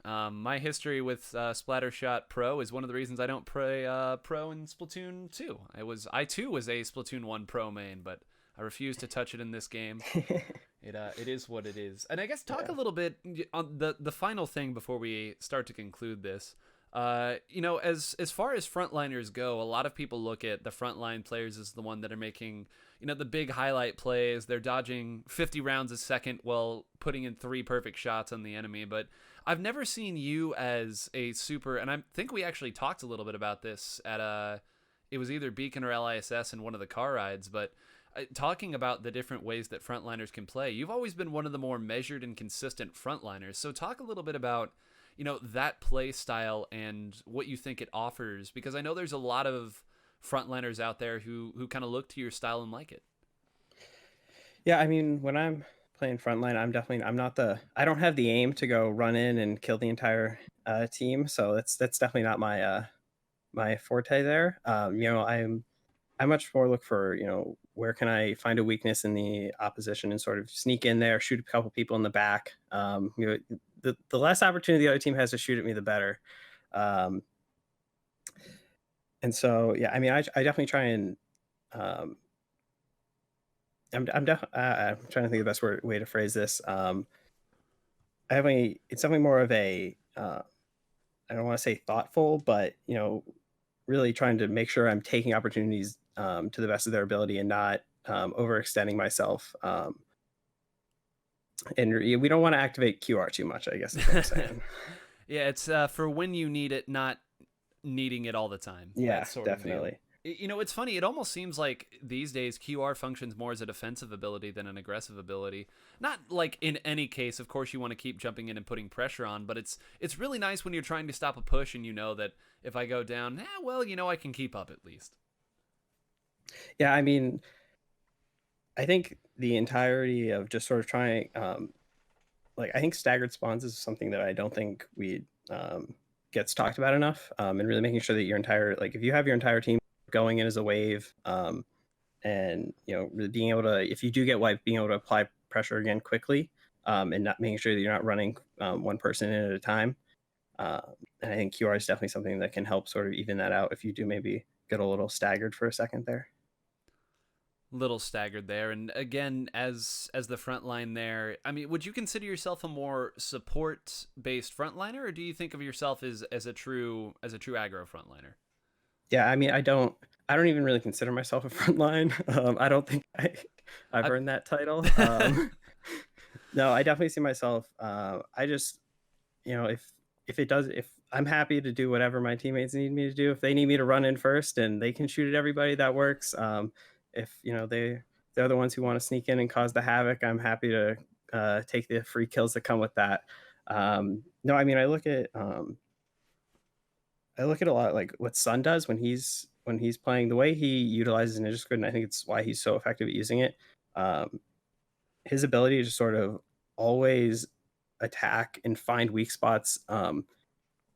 My history with Splattershot Pro is one of the reasons I don't play Pro in Splatoon 2. I too was a Splatoon 1 Pro main, but I refuse to touch it in this game. It is what it is. And I guess talk a Yeah. little bit on the final thing before we start to conclude this. As far as frontliners go, a lot of people look at the frontline players as the one that are making, the big highlight plays. They're dodging 50 rounds a second while putting in 3 perfect shots on the enemy. But I've never seen you as a super, and I think we actually talked a little bit about this at it was either Beacon or LISS in one of the car rides, but talking about the different ways that frontliners can play, you've always been one of the more measured and consistent frontliners. So talk a little bit about that play style and what you think it offers, because I know there's a lot of frontliners out there who kind of look to your style and like it. Yeah, I mean, when I'm playing frontline, I don't have the aim to go run in and kill the entire team, so that's definitely not my forte there. I much more look for, where can I find a weakness in the opposition and sort of sneak in there, shoot a couple people in the back. The less opportunity the other team has to shoot at me, the better. Um, and so, yeah, I mean, I definitely try and um, I'm trying to think of the best way to phrase this. It's definitely more of a I don't want to say thoughtful, but really trying to make sure I'm taking opportunities to the best of their ability and not overextending myself. And we don't want to activate QR too much, I guess is what I'm saying. Yeah, it's for when you need it, not needing it all the time. Yeah, That sort of view. definitely. You know, it's funny. It almost seems like these days QR functions more as a defensive ability than an aggressive ability. Not like in any case, of course, you want to keep jumping in and putting pressure on, but it's really nice when you're trying to stop a push and you know that if I go down, well, you know, I can keep up at least. Yeah, I mean, I think the entirety of just sort of trying, like, I think staggered spawns is something that I don't think we gets talked about enough, and really making sure that your entire, like, if you have your entire team going in as a wave, and you know, really being able to, if you do get wiped, being able to apply pressure again quickly, and not making sure that you're not running one person in at a time. Um, and I think QR is definitely something that can help sort of even that out if you do maybe get a little staggered for a second there. Little staggered there, and again, as the front line there, I mean, would you consider yourself a more support based frontliner, or do you think of yourself as a true aggro frontliner? Yeah, I mean, I don't even really consider myself a frontline. I don't think I've I earned that title. No, I definitely see myself. I just, you know, if it does, if I'm happy to do whatever my teammates need me to do. If they need me to run in first and they can shoot at everybody, that works. If you know they're the ones who want to sneak in and cause the havoc, I'm happy to take the free kills that come with that. No, I mean, I look at a lot like what Sun does when he's playing, the way he utilizes Ninja Squid, and I think it's why he's so effective at using it. Um, his ability to sort of always attack and find weak spots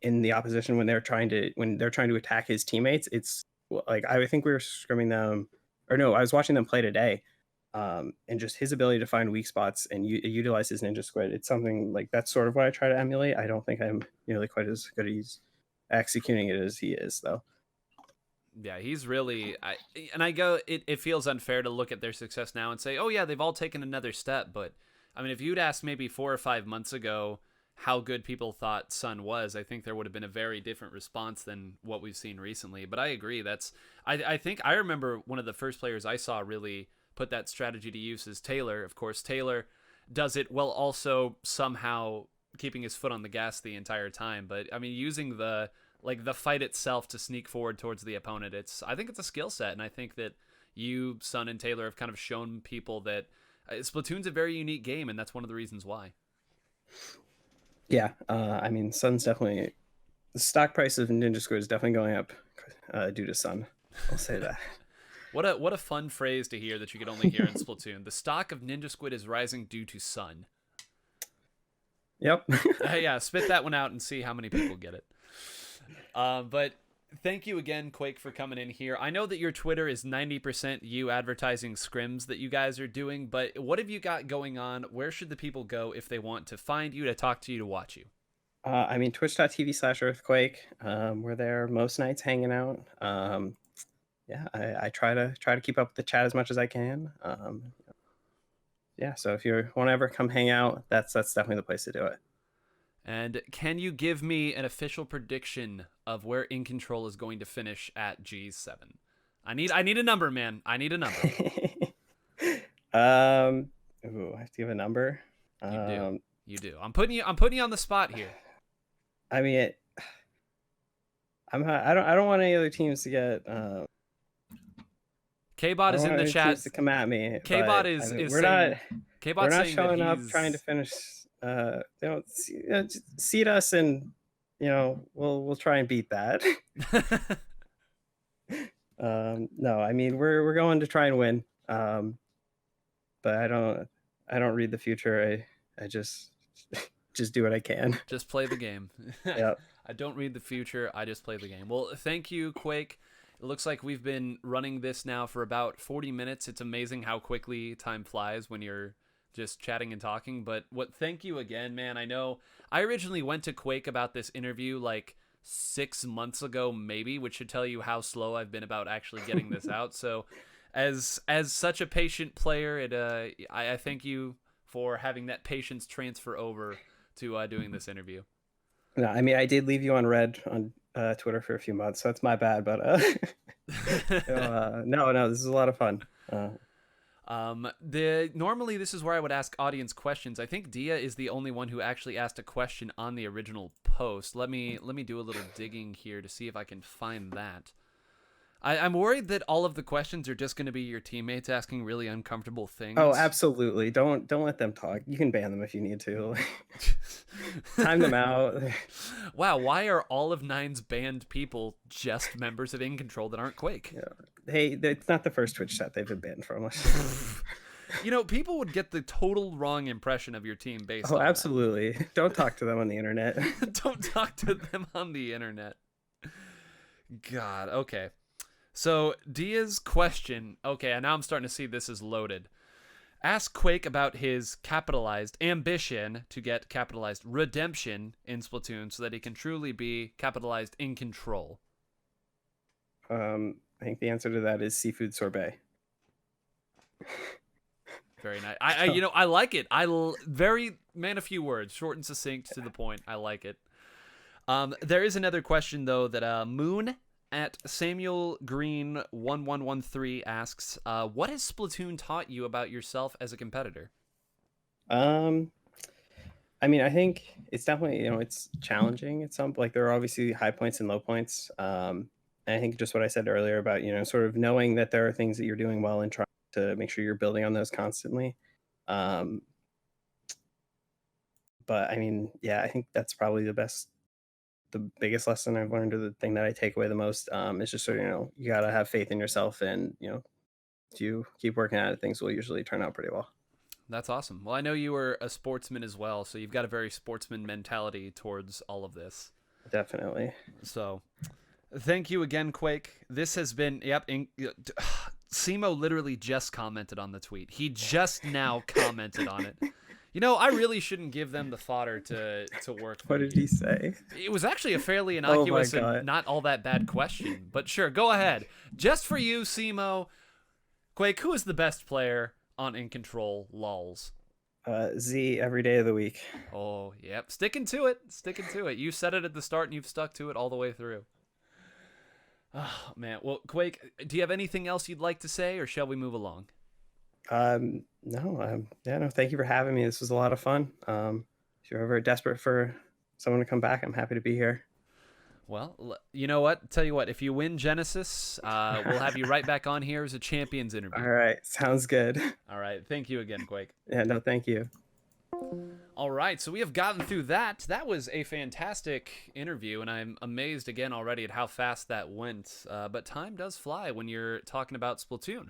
in the opposition when they're trying to attack his teammates. It's like, I think we were scrimming them, or no, I was watching them play today, and just his ability to find weak spots and utilize his Ninja Squid. It's something like that's sort of what I try to emulate. I don't think I'm nearly quite as good at executing it as he is, though. Yeah, he's really. I go. It feels unfair to look at their success now and say, oh yeah, they've all taken another step. But I mean, if you'd asked maybe 4 or 5 months ago how good people thought Sun was, I think there would have been a very different response than what we've seen recently. But I agree. I think I remember one of the first players I saw really put that strategy to use is Taylor. Of course, Taylor does it while also somehow keeping his foot on the gas the entire time. But I mean, using the fight itself to sneak forward towards the opponent, I think it's a skill set, and I think that you, Sun, and Taylor have kind of shown people that Splatoon's a very unique game, and that's one of the reasons why. Yeah, I mean, Sun's definitely, the stock price of Ninja Squid is definitely going up due to Sun. I'll say that. What a fun phrase to hear that you could only hear in Splatoon. The stock of Ninja Squid is rising due to Sun. Yep. Yeah, spit that one out and see how many people get it. But thank you again, Quak, for coming in here. I know that your Twitter is 90% you advertising scrims that you guys are doing, but what have you got going on? Where should the people go if they want to find you, to talk to you, to watch you? I mean, twitch.tv/earthquake. We're there most nights hanging out. Yeah, I try to keep up with the chat as much as I can. Yeah, so if you want to ever come hang out, that's definitely the place to do it. And can you give me an official prediction of where InControl is going to finish at G7? I need a number, man. I need a number. Ooh, I have to give a number. You do. I'm putting you on the spot here. I mean, I don't want any other teams to get. K-Bot is in the chat to come at me. K-Bot is we're saying, not showing up trying to finish. You know, seed us, and you know, we'll try and beat that. No, I mean, we're going to try and win. But I don't read the future. I just do what I can. Just play the game. Yep. I don't read the future. I just play the game. Well, thank you, Quake. It looks like we've been running this now for about 40 minutes. It's amazing how quickly time flies when you're just chatting and talking. But thank you again, man. I know I originally went to Quake about this interview like 6 months ago, maybe, which should tell you how slow I've been about actually getting this out. So as such a patient player, I thank you for having that patience transfer over to doing this interview. No, I mean, I did leave you on red on Twitter for a few months, so that's my bad. But no, this is a lot of fun. Normally this is where I would ask audience questions. I think Dia is the only one who actually asked a question on the original post. Let me do a little digging here to see if I can find that. I'm worried that all of the questions are just going to be your teammates asking really uncomfortable things. Oh, absolutely. Don't let them talk. You can ban them if you need to. Time them out. Wow, why are all of Nine's banned people just members of InControl that aren't Quake? Yeah. Hey, it's not the first Twitch chat they've been banned from. You know, people would get the total wrong impression of your team based on absolutely. Don't talk to them on the internet. Don't talk to them on the internet. God, okay. So, Dia's question, okay, and now I'm starting to see this is loaded. Ask Quake about his capitalized ambition to get capitalized redemption in Splatoon so that he can truly be capitalized in control. I think the answer to that is seafood sorbet. Very nice. I like it. Very man, a few words, short and succinct, to the point. I like it. There is another question though that Moon at Samuel Green 1113 asks, what has Splatoon taught you about yourself as a competitor? I mean, I think it's definitely, it's challenging at some, like there are obviously high points and low points. And I think just what I said earlier about, sort of knowing that there are things that you're doing well and trying to make sure you're building on those constantly. But I mean, yeah, I think that's probably the biggest lesson I've learned, or the thing that I take away the most, is just sort of, you got to have faith in yourself, and, if you keep working at it, things will usually turn out pretty well. That's awesome. Well, I know you were a sportsman as well, so you've got a very sportsman mentality towards all of this. Definitely. So, thank you again, Quake. This has been, Simo literally just commented on the tweet. He just now commented on it. I really shouldn't give them the fodder to work. What did he say? It was actually a fairly innocuous and not all that bad question. But sure, go ahead. Just for you, Simo. Quake, who is the best player on InControl lols? Z every day of the week. Oh, yep. Sticking to it. You said it at the start and you've stuck to it all the way through. Oh, man. Well, Quake, do you have anything else you'd like to say, or shall we move along? No, thank you for having me. This was a lot of fun. If you're ever desperate for someone to come back, I'm happy to be here. Well, you know what? Tell you what, if you win Genesis, we'll have you right back on here as a champions interview. All right. Sounds good. All right. Thank you again, Quake. Yeah, no, thank you. All right. So we have gotten through that. That was a fantastic interview, and I'm amazed again already at how fast that went. But time does fly when you're talking about Splatoon.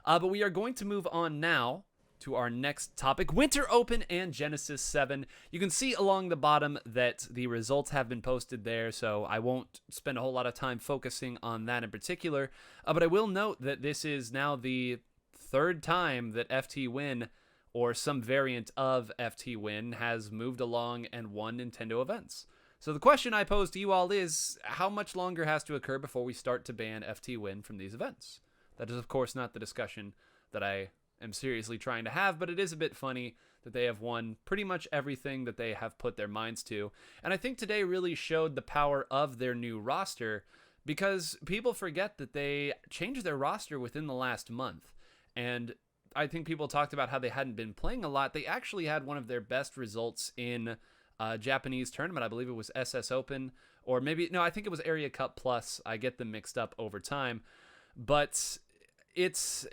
But we are going to move on now to our next topic, Winter Open and Genesis 7. You can see along the bottom that the results have been posted there, so I won't spend a whole lot of time focusing on that in particular. But I will note that this is now the third time that FT Win, or some variant of FT Win, has moved along and won Nintendo events. So the question I pose to you all is, how much longer has to occur before we start to ban FT Win from these events? That is, of course, not the discussion that I am seriously trying to have, but it is a bit funny that they have won pretty much everything that they have put their minds to. And I think today really showed the power of their new roster, because people forget that they changed their roster within the last month. And I think people talked about how they hadn't been playing a lot. They actually had one of their best results in a Japanese tournament. I believe it was SS Open, or maybe, no, I think it was Area Cup Plus. I get them mixed up over time. But it's,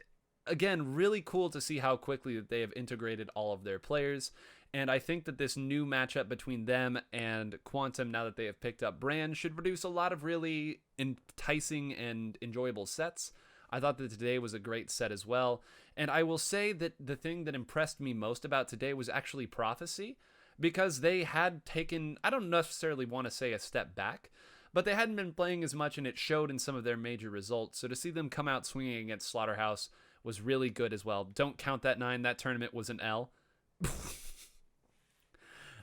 again, really cool to see how quickly that they have integrated all of their players. And I think that this new matchup between them and Quantum, now that they have picked up Brand, should produce a lot of really enticing and enjoyable sets. I thought that today was a great set as well. And I will say that the thing that impressed me most about today was actually Prophecy, because they had taken, I don't necessarily want to say a step back, but they hadn't been playing as much, and it showed in some of their major results. So to see them come out swinging against Slaughterhouse was really good as well. Don't count that 9. That tournament was an L.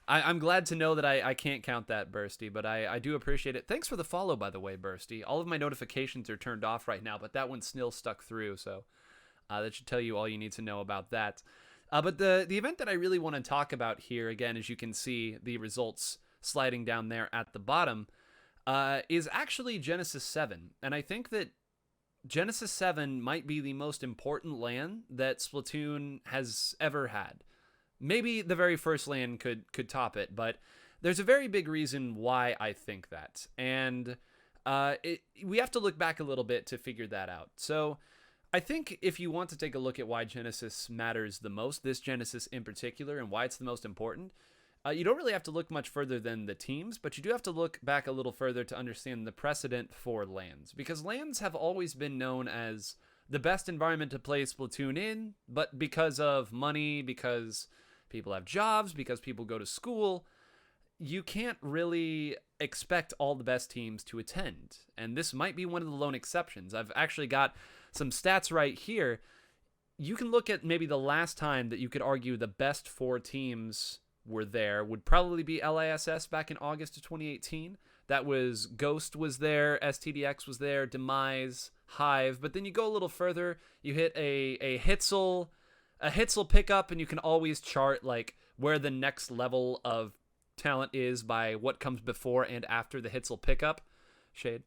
I'm glad to know that I can't count that, Bursty, but I do appreciate it. Thanks for the follow, by the way, Bursty. All of my notifications are turned off right now, but that one still stuck through, so that should tell you all you need to know about that. But the event that I really want to talk about here, again, as you can see the results sliding down there at the bottom, is actually Genesis 7. And I think that Genesis 7 might be the most important LAN that Splatoon has ever had. Maybe the very first LAN could top it, but there's a very big reason why I think that. And we have to look back a little bit to figure that out. So I think if you want to take a look at why Genesis matters the most, this Genesis in particular, and why it's the most important, you don't really have to look much further than the teams, but you do have to look back a little further to understand the precedent for LANs. Because LANs have always been known as the best environment to play Splatoon in, but because of money, because people have jobs, because people go to school, you can't really expect all the best teams to attend. And this might be one of the lone exceptions. I've actually got some stats right here. You can look at maybe the last time that you could argue the best 4 teams were there would probably be LISS back in August of 2018. That was Ghost was there, STDX was there, Demise, Hive. But then you go a little further, you hit a Hitzel pickup, and you can always chart like where the next level of talent is by what comes before and after the Hitzel pickup. Shade.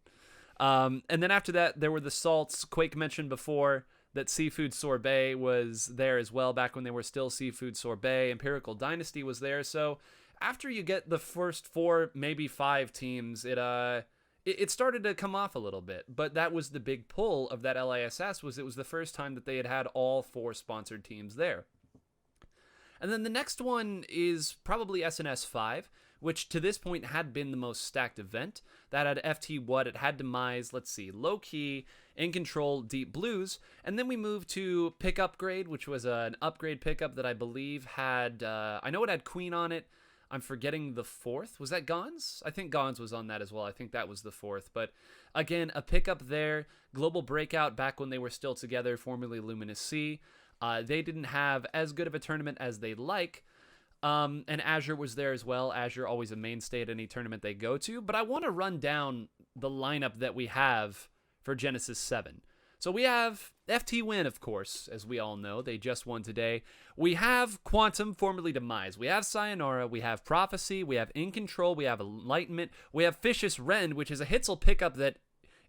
And then after that, there were the Salts. Quake mentioned before that Seafood Sorbet was there as well back when they were still Seafood Sorbet. Empirical Dynasty was there. So after you get the first 4, maybe 5 teams, it started to come off a little bit. But that was the big pull of that LISS, was it was the first time that they had all 4 sponsored teams there. And then the next one is probably SNS 5, which to this point had been the most stacked event. That had FT1, it had Demise, let's see, Low Key, InControl, Deep Blues, and then we moved to Pick Upgrade, which was an upgrade pickup that I believe had, I know it had Queen on it. I'm forgetting the 4th. Was that Gons? I think Gons was on that as well. I think that was the 4th. But again, a pickup there. Global Breakout back when they were still together, formerly Luminous Sea. They didn't have as good of a tournament as they'd like. And Azure was there as well. Azure always a mainstay at any tournament they go to. But I want to run down the lineup that we have for Genesis 7. So we have FT Win, of course, as we all know. They just won today. We have Quantum, formerly Demise. We have Sayonara. We have Prophecy. We have InControl. We have Enlightenment. We have Vicious Rend, which is a Hitzel pickup that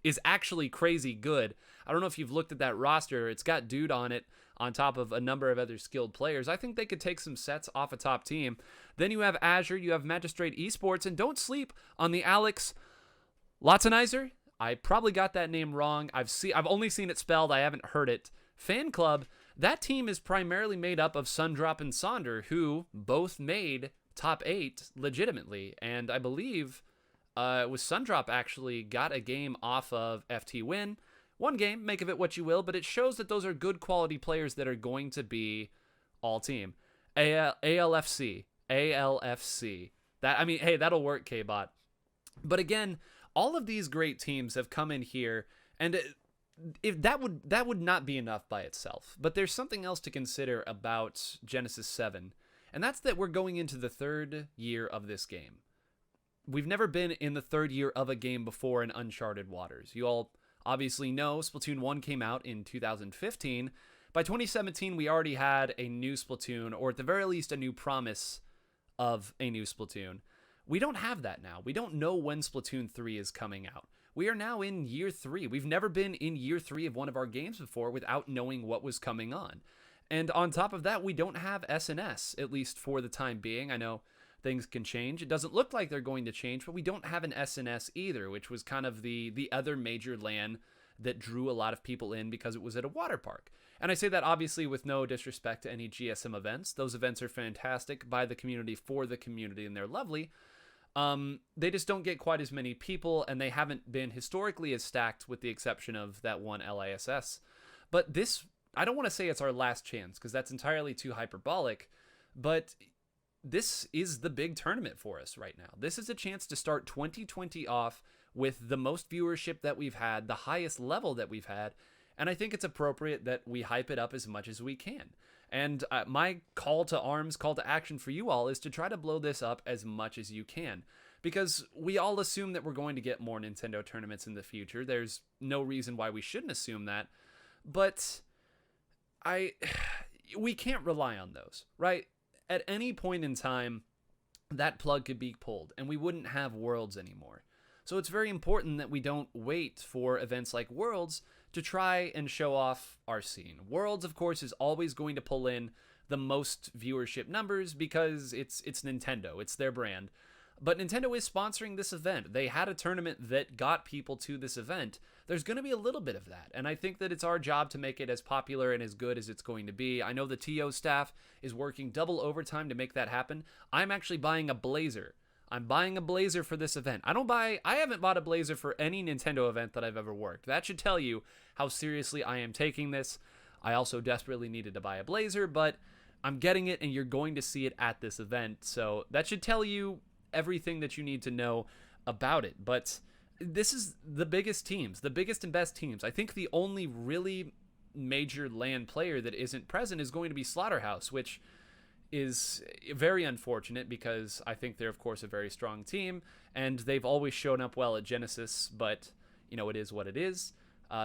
is actually crazy good. I don't know if you've looked at that roster. It's got Dude on it, on top of a number of other skilled players. I think they could take some sets off a top team. Then you have Azure, you have Magistrate Esports, and don't sleep on the Alex Latsenizer. I probably got that name wrong. I've only seen it spelled. I haven't heard it. Fan Club, that team is primarily made up of Sundrop and Sonder, who both made top 8 legitimately. And I believe it was Sundrop actually got a game off of FT Win. One game, make of it what you will, but it shows that those are good quality players that are going to be all team. ALFC. That, I mean, hey, that'll work, K-Bot. But again, all of these great teams have come in here, and if that would not be enough by itself. But there's something else to consider about Genesis 7, and that's that we're going into the 3rd year of this game. We've never been in the 3rd year of a game before in uncharted waters. You all obviously know Splatoon 1 came out in 2015. By 2017, we already had a new Splatoon, or at the very least, a new promise of a new Splatoon. We don't have that now. We don't know when Splatoon 3 is coming out. We are now in year 3. We've never been in year 3 of one of our games before without knowing what was coming on. And on top of that, we don't have SNS, at least for the time being. I know things can change. It doesn't look like they're going to change, but we don't have an SNS either, which was kind of the other major LAN that drew a lot of people in because it was at a water park. And I say that obviously with no disrespect to any GSM events. Those events are fantastic by the community for the community, and they're lovely. They just don't get quite as many people, and they haven't been historically as stacked with the exception of that one LISS. But this, I don't want to say it's our last chance because that's entirely too hyperbolic, but this is the big tournament for us right now. This is a chance to start 2020 off with the most viewership that we've had, the highest level that we've had, and I think it's appropriate that we hype it up as much as we can. And my call to arms, call to action for you all is to try to blow this up as much as you can. Because we all assume that we're going to get more Nintendo tournaments in the future. There's no reason why we shouldn't assume that. But we can't rely on those, right? At any point in time, that plug could be pulled and we wouldn't have Worlds anymore. So it's very important that we don't wait for events like Worlds to try and show off our scene. Worlds, of course, is always going to pull in the most viewership numbers because it's Nintendo, it's their brand. But Nintendo is sponsoring this event. They had a tournament that got people to this event. There's going to be a little bit of that, and I think that it's our job to make it as popular and as good as it's going to be. I know the TO staff is working double overtime to make that happen. I'm actually buying a blazer. I'm buying a blazer for this event. I haven't bought a blazer for any Nintendo event that I've ever worked. That should tell you how seriously I am taking this. I also desperately needed to buy a blazer, but I'm getting it, and you're going to see it at this event. So that should tell you everything that you need to know about it. But this is the biggest teams, the biggest and best teams. I think the only really major LAN player that isn't present is going to be Slaughterhouse, which is very unfortunate because I think they're, of course, a very strong team, and they've always shown up well at Genesis, but, you know, it is what it is.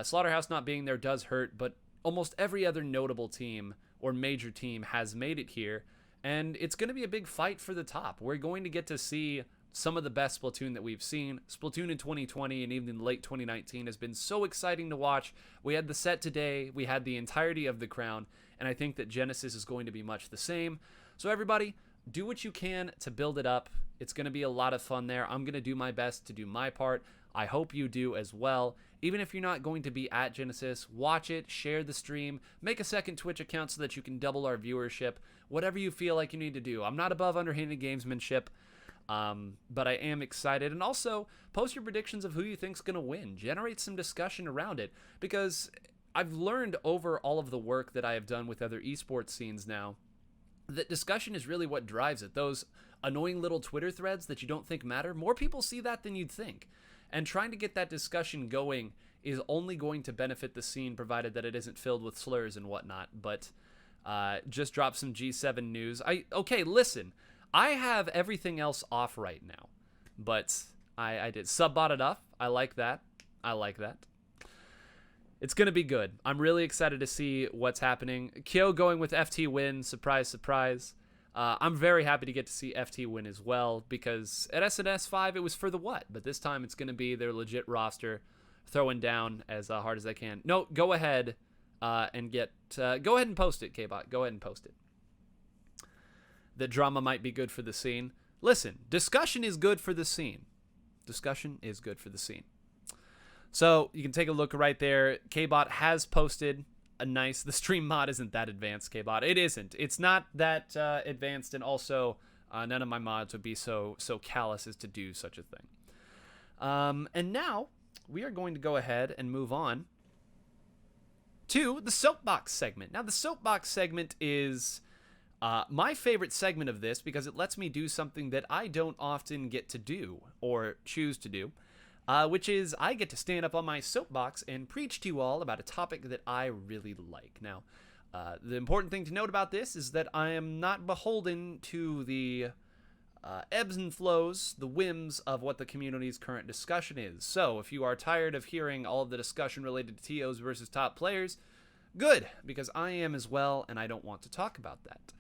Slaughterhouse not being there does hurt, but almost every other notable team or major team has made it here, and it's going to be a big fight for the top. We're going to get to see some of the best Splatoon that we've seen. Splatoon in 2020 and even in late 2019 has been so exciting to watch. We had the set today, we had the entirety of the crown, and I think that Genesis is going to be much the same. So everybody, do what you can to build it up. It's going to be a lot of fun there. I'm going to do my best to do my part. I hope you do as well. Even if you're not going to be at Genesis, watch it, share the stream, make a second Twitch account so that you can double our viewership, whatever you feel like you need to do. I'm not above underhanded gamesmanship, but I am excited. And also, post your predictions of who you think's going to win. Generate some discussion around it, because I've learned over all of the work that I have done with other esports scenes now that discussion is really what drives it. Those annoying little Twitter threads that you don't think matter, more people see that than you'd think. And trying to get that discussion going is only going to benefit the scene, provided that it isn't filled with slurs and whatnot. But just drop some G7 news. Okay, listen. I have everything else off right now, but I did sub-bot it up. I like that. I like that. It's going to be good. I'm really excited to see what's happening. Kyo going with FT win. Surprise, surprise. I'm very happy to get to see FT win as well, because at SNS 5 it was for the what, but this time it's going to be their legit roster throwing down as hard as they can. No, go ahead and go ahead and post it, K-Bot. Go ahead and post it. That drama might be good for the scene. Listen, discussion is good for the scene. Discussion is good for the scene. So you can take a look right there. K-Bot has posted a nice... The stream mod isn't that advanced, K-Bot. It isn't. It's not that advanced, and also none of my mods would be so callous as to do such a thing. And now we are going to go ahead and move on to the soapbox segment. Now, the soapbox segment is my favorite segment of this because it lets me do something that I don't often get to do or choose to do. Which is I get to stand up on my soapbox and preach to you all about a topic that I really like. Now, the important thing to note about this is that I am not beholden to the ebbs and flows, the whims of what the community's current discussion is. So, if you are tired of hearing all of the discussion related to TOs versus top players, good, because I am as well, and I don't want to talk about that.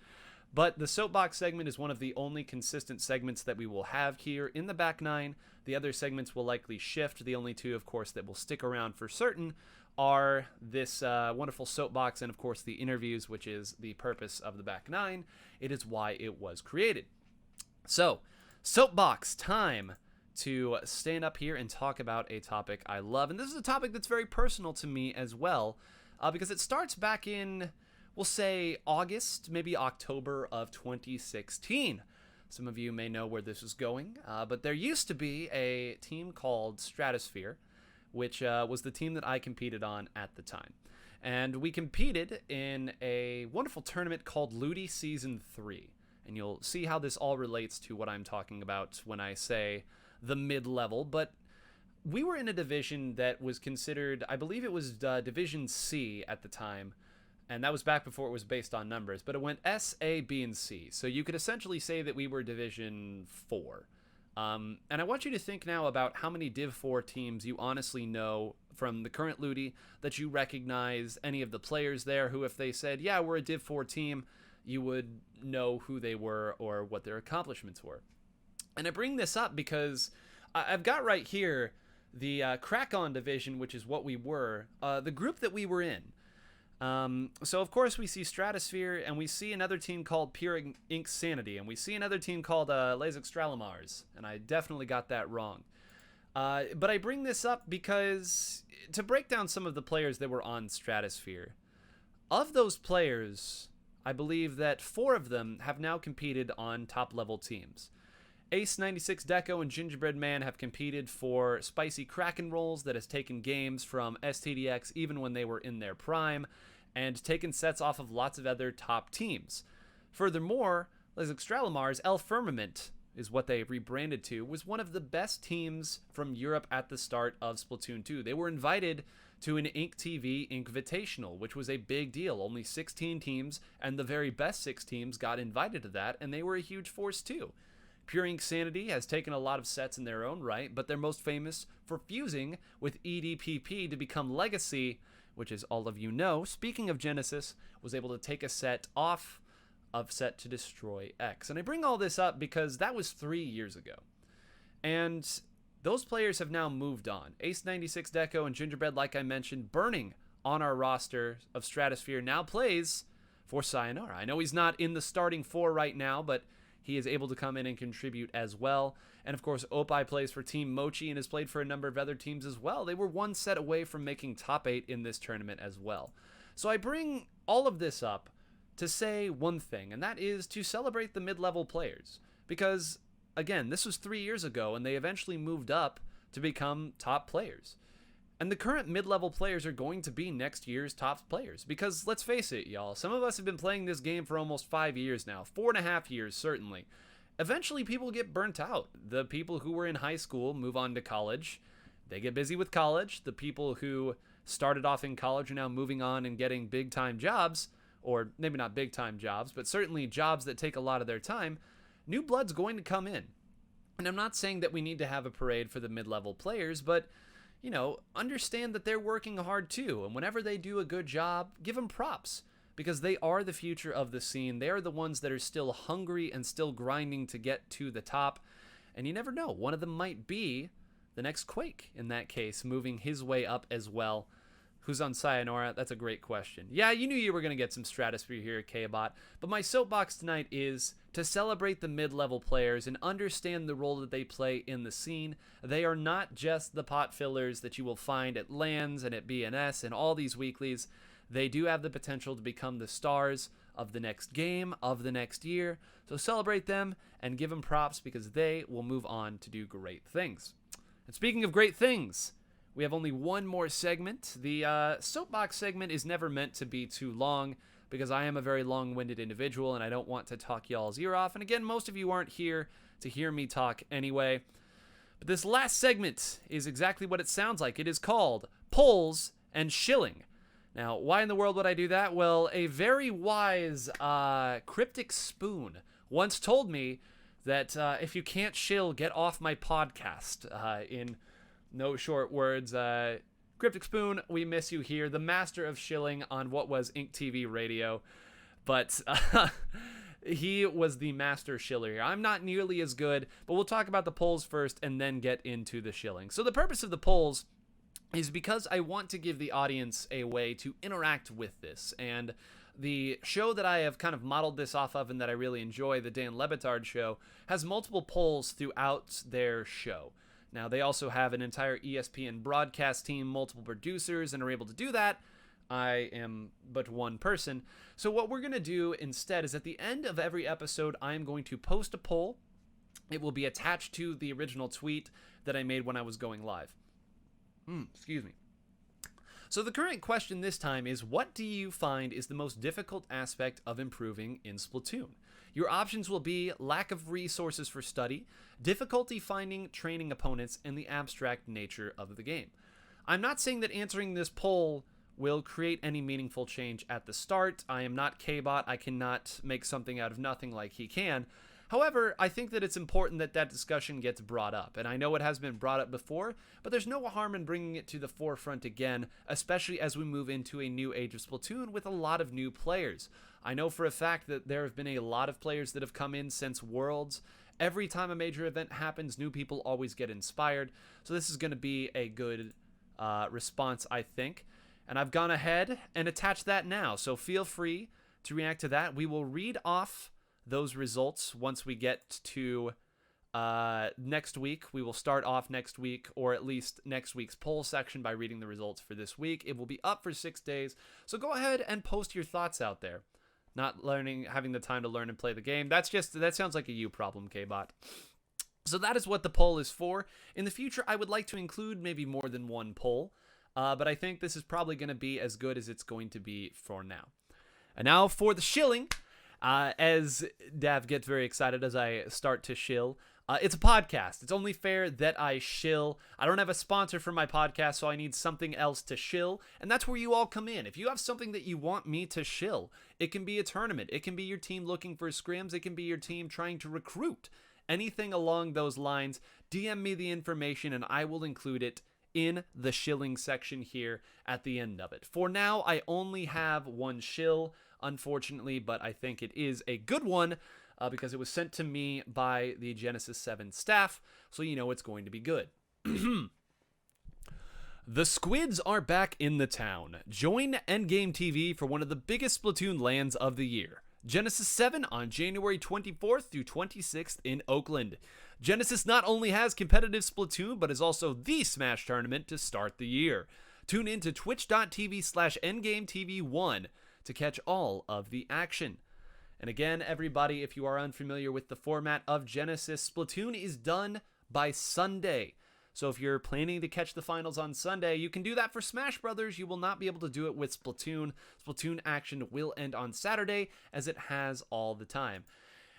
But the soapbox segment is one of the only consistent segments that we will have here in the back nine. The other segments will likely shift. The only two, of course, that will stick around for certain are this wonderful soapbox and, of course, the interviews, which is the purpose of the back nine. It is why it was created. So, soapbox time to stand up here and talk about a topic I love. And this is a topic that's very personal to me as well, because it starts back in... we'll say August, maybe October of 2016. Some of you may know where this is going, but there used to be a team called Stratosphere, which was the team that I competed on at the time. And we competed in a wonderful tournament called Ludi Season 3. And you'll see how this all relates to what I'm talking about when I say the mid-level. But we were in a division that was considered, I believe it was Division C at the time, and that was back before it was based on numbers, but it went S, A, B, and C. So you could essentially say that we were Division 4. And I want you to think now about how many Div 4 teams you honestly know from the current Ludi, that you recognize any of the players there who, if they said, yeah, we're a Div 4 team, you would know who they were or what their accomplishments were. And I bring this up because I've got right here the crack-on division, which is what we were, the group that we were in. So of course we see Stratosphere, and we see another team called Pure Ink Sanity, and we see another team called Les Extralamars, and I definitely got that wrong. But I bring this up because to break down some of the players that were on Stratosphere. Of those players, I believe that 4 of them have now competed on top-level teams. Ace 96 Deco and Gingerbread Man have competed for Spicy Kraken rolls that has taken games from STDX even when they were in their prime, and taken sets off of lots of other top teams. Furthermore, Les Extralamars, El Firmament is what they rebranded to, was one of the best teams from Europe at the start of Splatoon 2. They were invited to an Ink TV Invitational, which was a big deal. Only 16 teams, and the very best 6 teams got invited to that, and they were a huge force too. Pure Ink Sanity has taken a lot of sets in their own right, but they're most famous for fusing with EDPP to become Legacy, which, as all of you know, speaking of Genesis, was able to take a set off of Set to Destroy X. And I bring all this up because that was 3 years ago. And those players have now moved on. Ace 96 Deco and Gingerbread, like I mentioned, Burning on our roster of Stratosphere, now plays for Sayonara. I know he's not in the starting 4 right now, but he is able to come in and contribute as well. And of course, Opie plays for Team Mochi and has played for a number of other teams as well. They were 1 set away from making top 8 in this tournament as well. So I bring all of this up to say one thing, and that is to celebrate the mid-level players. Because, again, this was 3 years ago, and they eventually moved up to become top players. And the current mid-level players are going to be next year's top players. Because, let's face it, y'all, some of us have been playing this game for almost 5 years now. 4.5 years, certainly. Eventually, people get burnt out. The people who were in high school move on to college. They get busy with college. The people who started off in college are now moving on and getting big-time jobs. Or maybe not big-time jobs, but certainly jobs that take a lot of their time. New blood's going to come in. And I'm not saying that we need to have a parade for the mid-level players, but, you know, understand that they're working hard too. And whenever they do a good job, give them props. Because they are the future of the scene. They are the ones that are still hungry and still grinding to get to the top. And you never know, one of them might be the next Quake in that case, moving his way up as well. Who's on Sayonara? That's a great question. Yeah, you knew you were going to get some Stratosphere here at K-Bot, but my soapbox tonight is to celebrate the mid-level players and understand the role that they play in the scene. They are not just the pot fillers that you will find at LANs and at BNS and all these weeklies. They do have the potential to become the stars of the next game, of the next year. So celebrate them and give them props because they will move on to do great things. And speaking of great things, we have only one more segment. The soapbox segment is never meant to be too long because I am a very long-winded individual and I don't want to talk y'all's ear off. And again, most of you aren't here to hear me talk anyway. But this last segment is exactly what it sounds like. It is called Polls and Shilling. Now, why in the world would I do that? Well, a very wise cryptic spoon once told me that if you can't shill, get off my podcast. In no short words, Cryptic Spoon, we miss you here, the master of shilling on what was Ink TV Radio, but he was the master shiller here. I'm not nearly as good, but we'll talk about the polls first and then get into the shilling. So the purpose of the polls is because I want to give the audience a way to interact with this, and the show that I have kind of modeled this off of and that I really enjoy, the Dan Le Batard show, has multiple polls throughout their show. Now, they also have an entire ESPN broadcast team, multiple producers, and are able to do that. I am but one person. So what we're going to do instead is at the end of every episode, I am going to post a poll. It will be attached to the original tweet that I made when I was going live. Excuse me. So the current question this time is, what do you find is the most difficult aspect of improving in Splatoon? Your options will be lack of resources for study, difficulty finding training opponents, and the abstract nature of the game. I'm not saying that answering this poll will create any meaningful change at the start. I am not K-Bot. I cannot make something out of nothing like he can. However, I think that it's important that that discussion gets brought up, and I know it has been brought up before, but there's no harm in bringing it to the forefront again, especially as we move into a new age of Splatoon with a lot of new players. I know for a fact that there have been a lot of players that have come in since Worlds, Every time a major event happens, new people always get inspired. So this is going to be a good response, I think. And I've gone ahead and attached that now. So feel free to react to that. We will read off those results once we get to next week. We will start off next week, or at least next week's poll section, by reading the results for this week. It will be up for 6 days. So go ahead and post your thoughts out there. Not having the time to learn and play the game. That sounds like a you problem, K-Bot. So that is what the poll is for. In the future, I would like to include maybe more than one poll, but I think this is probably going to be as good as it's going to be for now. And now for the shilling. As Dav gets very excited as I start to shill. It's a podcast. It's only fair that I shill. I don't have a sponsor for my podcast, so I need something else to shill, and that's where you all come in. If you have something that you want me to shill, it can be a tournament. It can be your team looking for scrims. It can be your team trying to recruit. Anything along those lines, DM me the information, and I will include it in the shilling section here at the end of it. For now, I only have one shill, unfortunately, but I think it is a good one because it was sent to me by the Genesis 7 staff, so you know it's going to be good. The squids are back in the town. Join Endgame TV for one of the biggest Splatoon LANs of the year. Genesis 7 on January 24th through 26th in Oakland. Genesis not only has competitive Splatoon, but is also the Smash tournament to start the year. Tune in to twitch.tv/endgametv1 to catch all of the action. And again, everybody, if you are unfamiliar with the format of Genesis, Splatoon is done by Sunday. So if you're planning to catch the finals on Sunday, you can do that for Smash Brothers. You will not be able to do it with Splatoon. Splatoon action will end on Saturday, as it has all the time.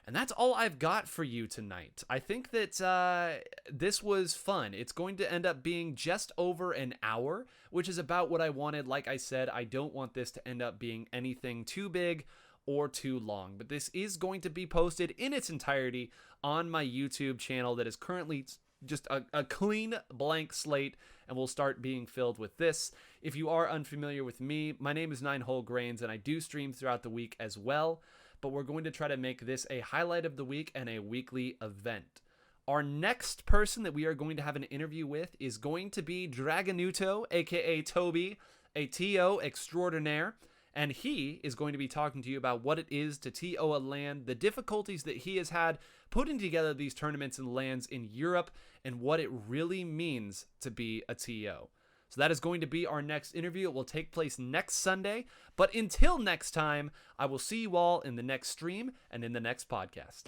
And that's all I've got for you tonight. I think that this was fun. It's going to end up being just over an hour, which is about what I wanted. Like I said, I don't want this to end up being anything too big or too long. But this is going to be posted in its entirety on my YouTube channel that is currently just a clean blank slate, and will start being filled with this. If you are unfamiliar with me, my name is NineWholeGrains, and I do stream throughout the week as well. But we're going to try to make this a highlight of the week and a weekly event. Our next person that we are going to have an interview with is going to be Dragonuto, aka Toby, a TO extraordinaire, and he is going to be talking to you about what it is to TO a LAN, the difficulties that he has had putting together these tournaments and LANs in Europe, and what it really means to be a TO. So that is going to be our next interview. It will take place next Sunday. But until next time, I will see you all in the next stream and in the next podcast.